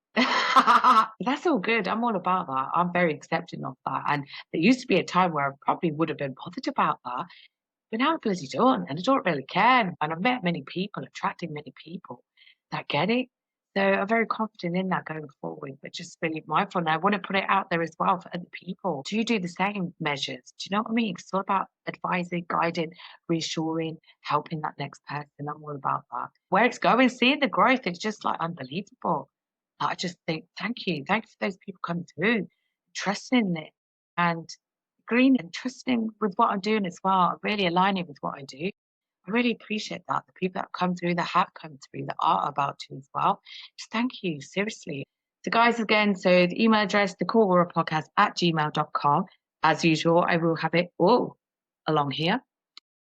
That's all good. I'm all about that. I'm very accepting of that. And there used to be a time where I probably would have been bothered about that. But now I bloody don't, and I don't really care. And I've met many people, attracted many people that get it. So I'm very confident in that going forward, but just really mindful. And I want to put it out there as well for other people. Do you do the same measures? Do you know what I mean? It's all about advising, guiding, reassuring, helping that next person. I'm all about that. Where it's going, seeing the growth, it's just like unbelievable. I just think, thank you. Thank you for those people coming through, trusting in it, and agreeing and trusting with what I'm doing as well, really aligning with what I do. I really appreciate that. The people that come through, that have come through, that are about to as well. Just thank you, seriously. So, guys, again, so the email address, thecoreaurapodcast@gmail.com. As usual, I will have it all along here.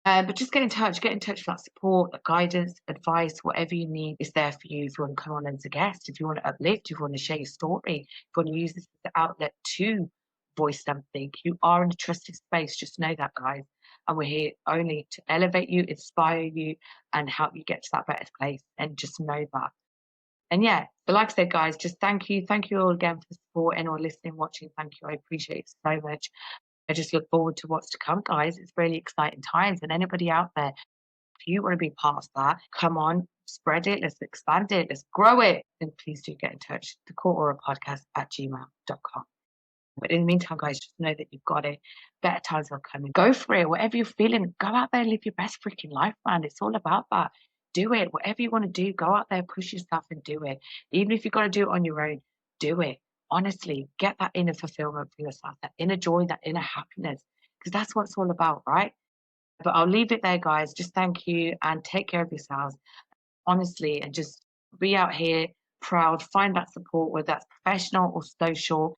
But just get in touch for that support, that guidance, advice, whatever you need is there for you. If you want to come on as a guest, if you want to uplift, if you want to share your story, if you want to use this as an outlet to voice something, you are in a trusted space. Just know that, guys. And we're here only to elevate you, inspire you, and help you get to that better place. And just know that. And yeah, but like I said, guys, just thank you. Thank you all again for the support. Anyone listening, watching, thank you. I appreciate it so much. I just look forward to what's to come, guys. It's really exciting times. And anybody out there, if you want to be part of that, come on, spread it, let's expand it, let's grow it. And please do get in touch. thecoreaurapodcast@gmail.com. But in the meantime, guys, just know that you've got it. Better times are coming. Go for it. Whatever you're feeling, go out there and live your best freaking life, man. It's all about that. Do it. Whatever you want to do, go out there, push yourself and do it. Even if you've got to do it on your own, do it. Honestly, get that inner fulfillment for yourself, that inner joy, that inner happiness, because that's what it's all about, right? But I'll leave it there, guys. Just thank you and take care of yourselves, honestly, and just be out here proud. Find that support, whether that's professional or social.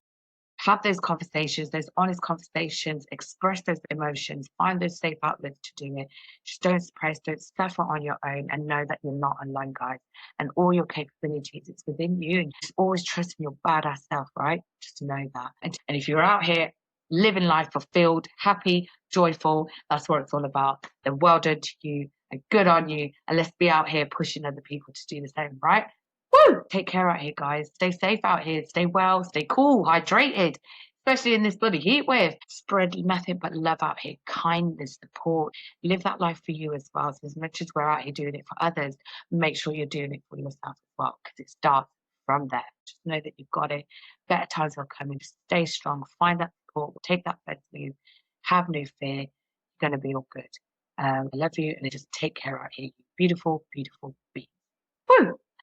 Have those conversations, those honest conversations, express those emotions, find those safe outlets to do it. Just don't suppress, don't suffer on your own, and know that you're not alone, guys. And all your capabilities, it's within you. And just always trust in your badass self, right? Just know that. And if you're out here living life fulfilled, happy, joyful, that's what it's all about. Then well done to you and good on you. And let's be out here pushing other people to do the same, right? Woo! Take care out here, guys. Stay safe out here. Stay well. Stay cool. Hydrated. Especially in this bloody heat wave. Spread nothing but love out here. Kindness, support. Live that life for you as well. So as much as we're out here doing it for others, make sure you're doing it for yourself as well. Because it starts from there. Just know that you've got it. Better times are coming. Just stay strong. Find that support. Take that first move. Have no fear. You're going to be all good. I love you. And just take care out here. You beautiful, beautiful beings. Woo!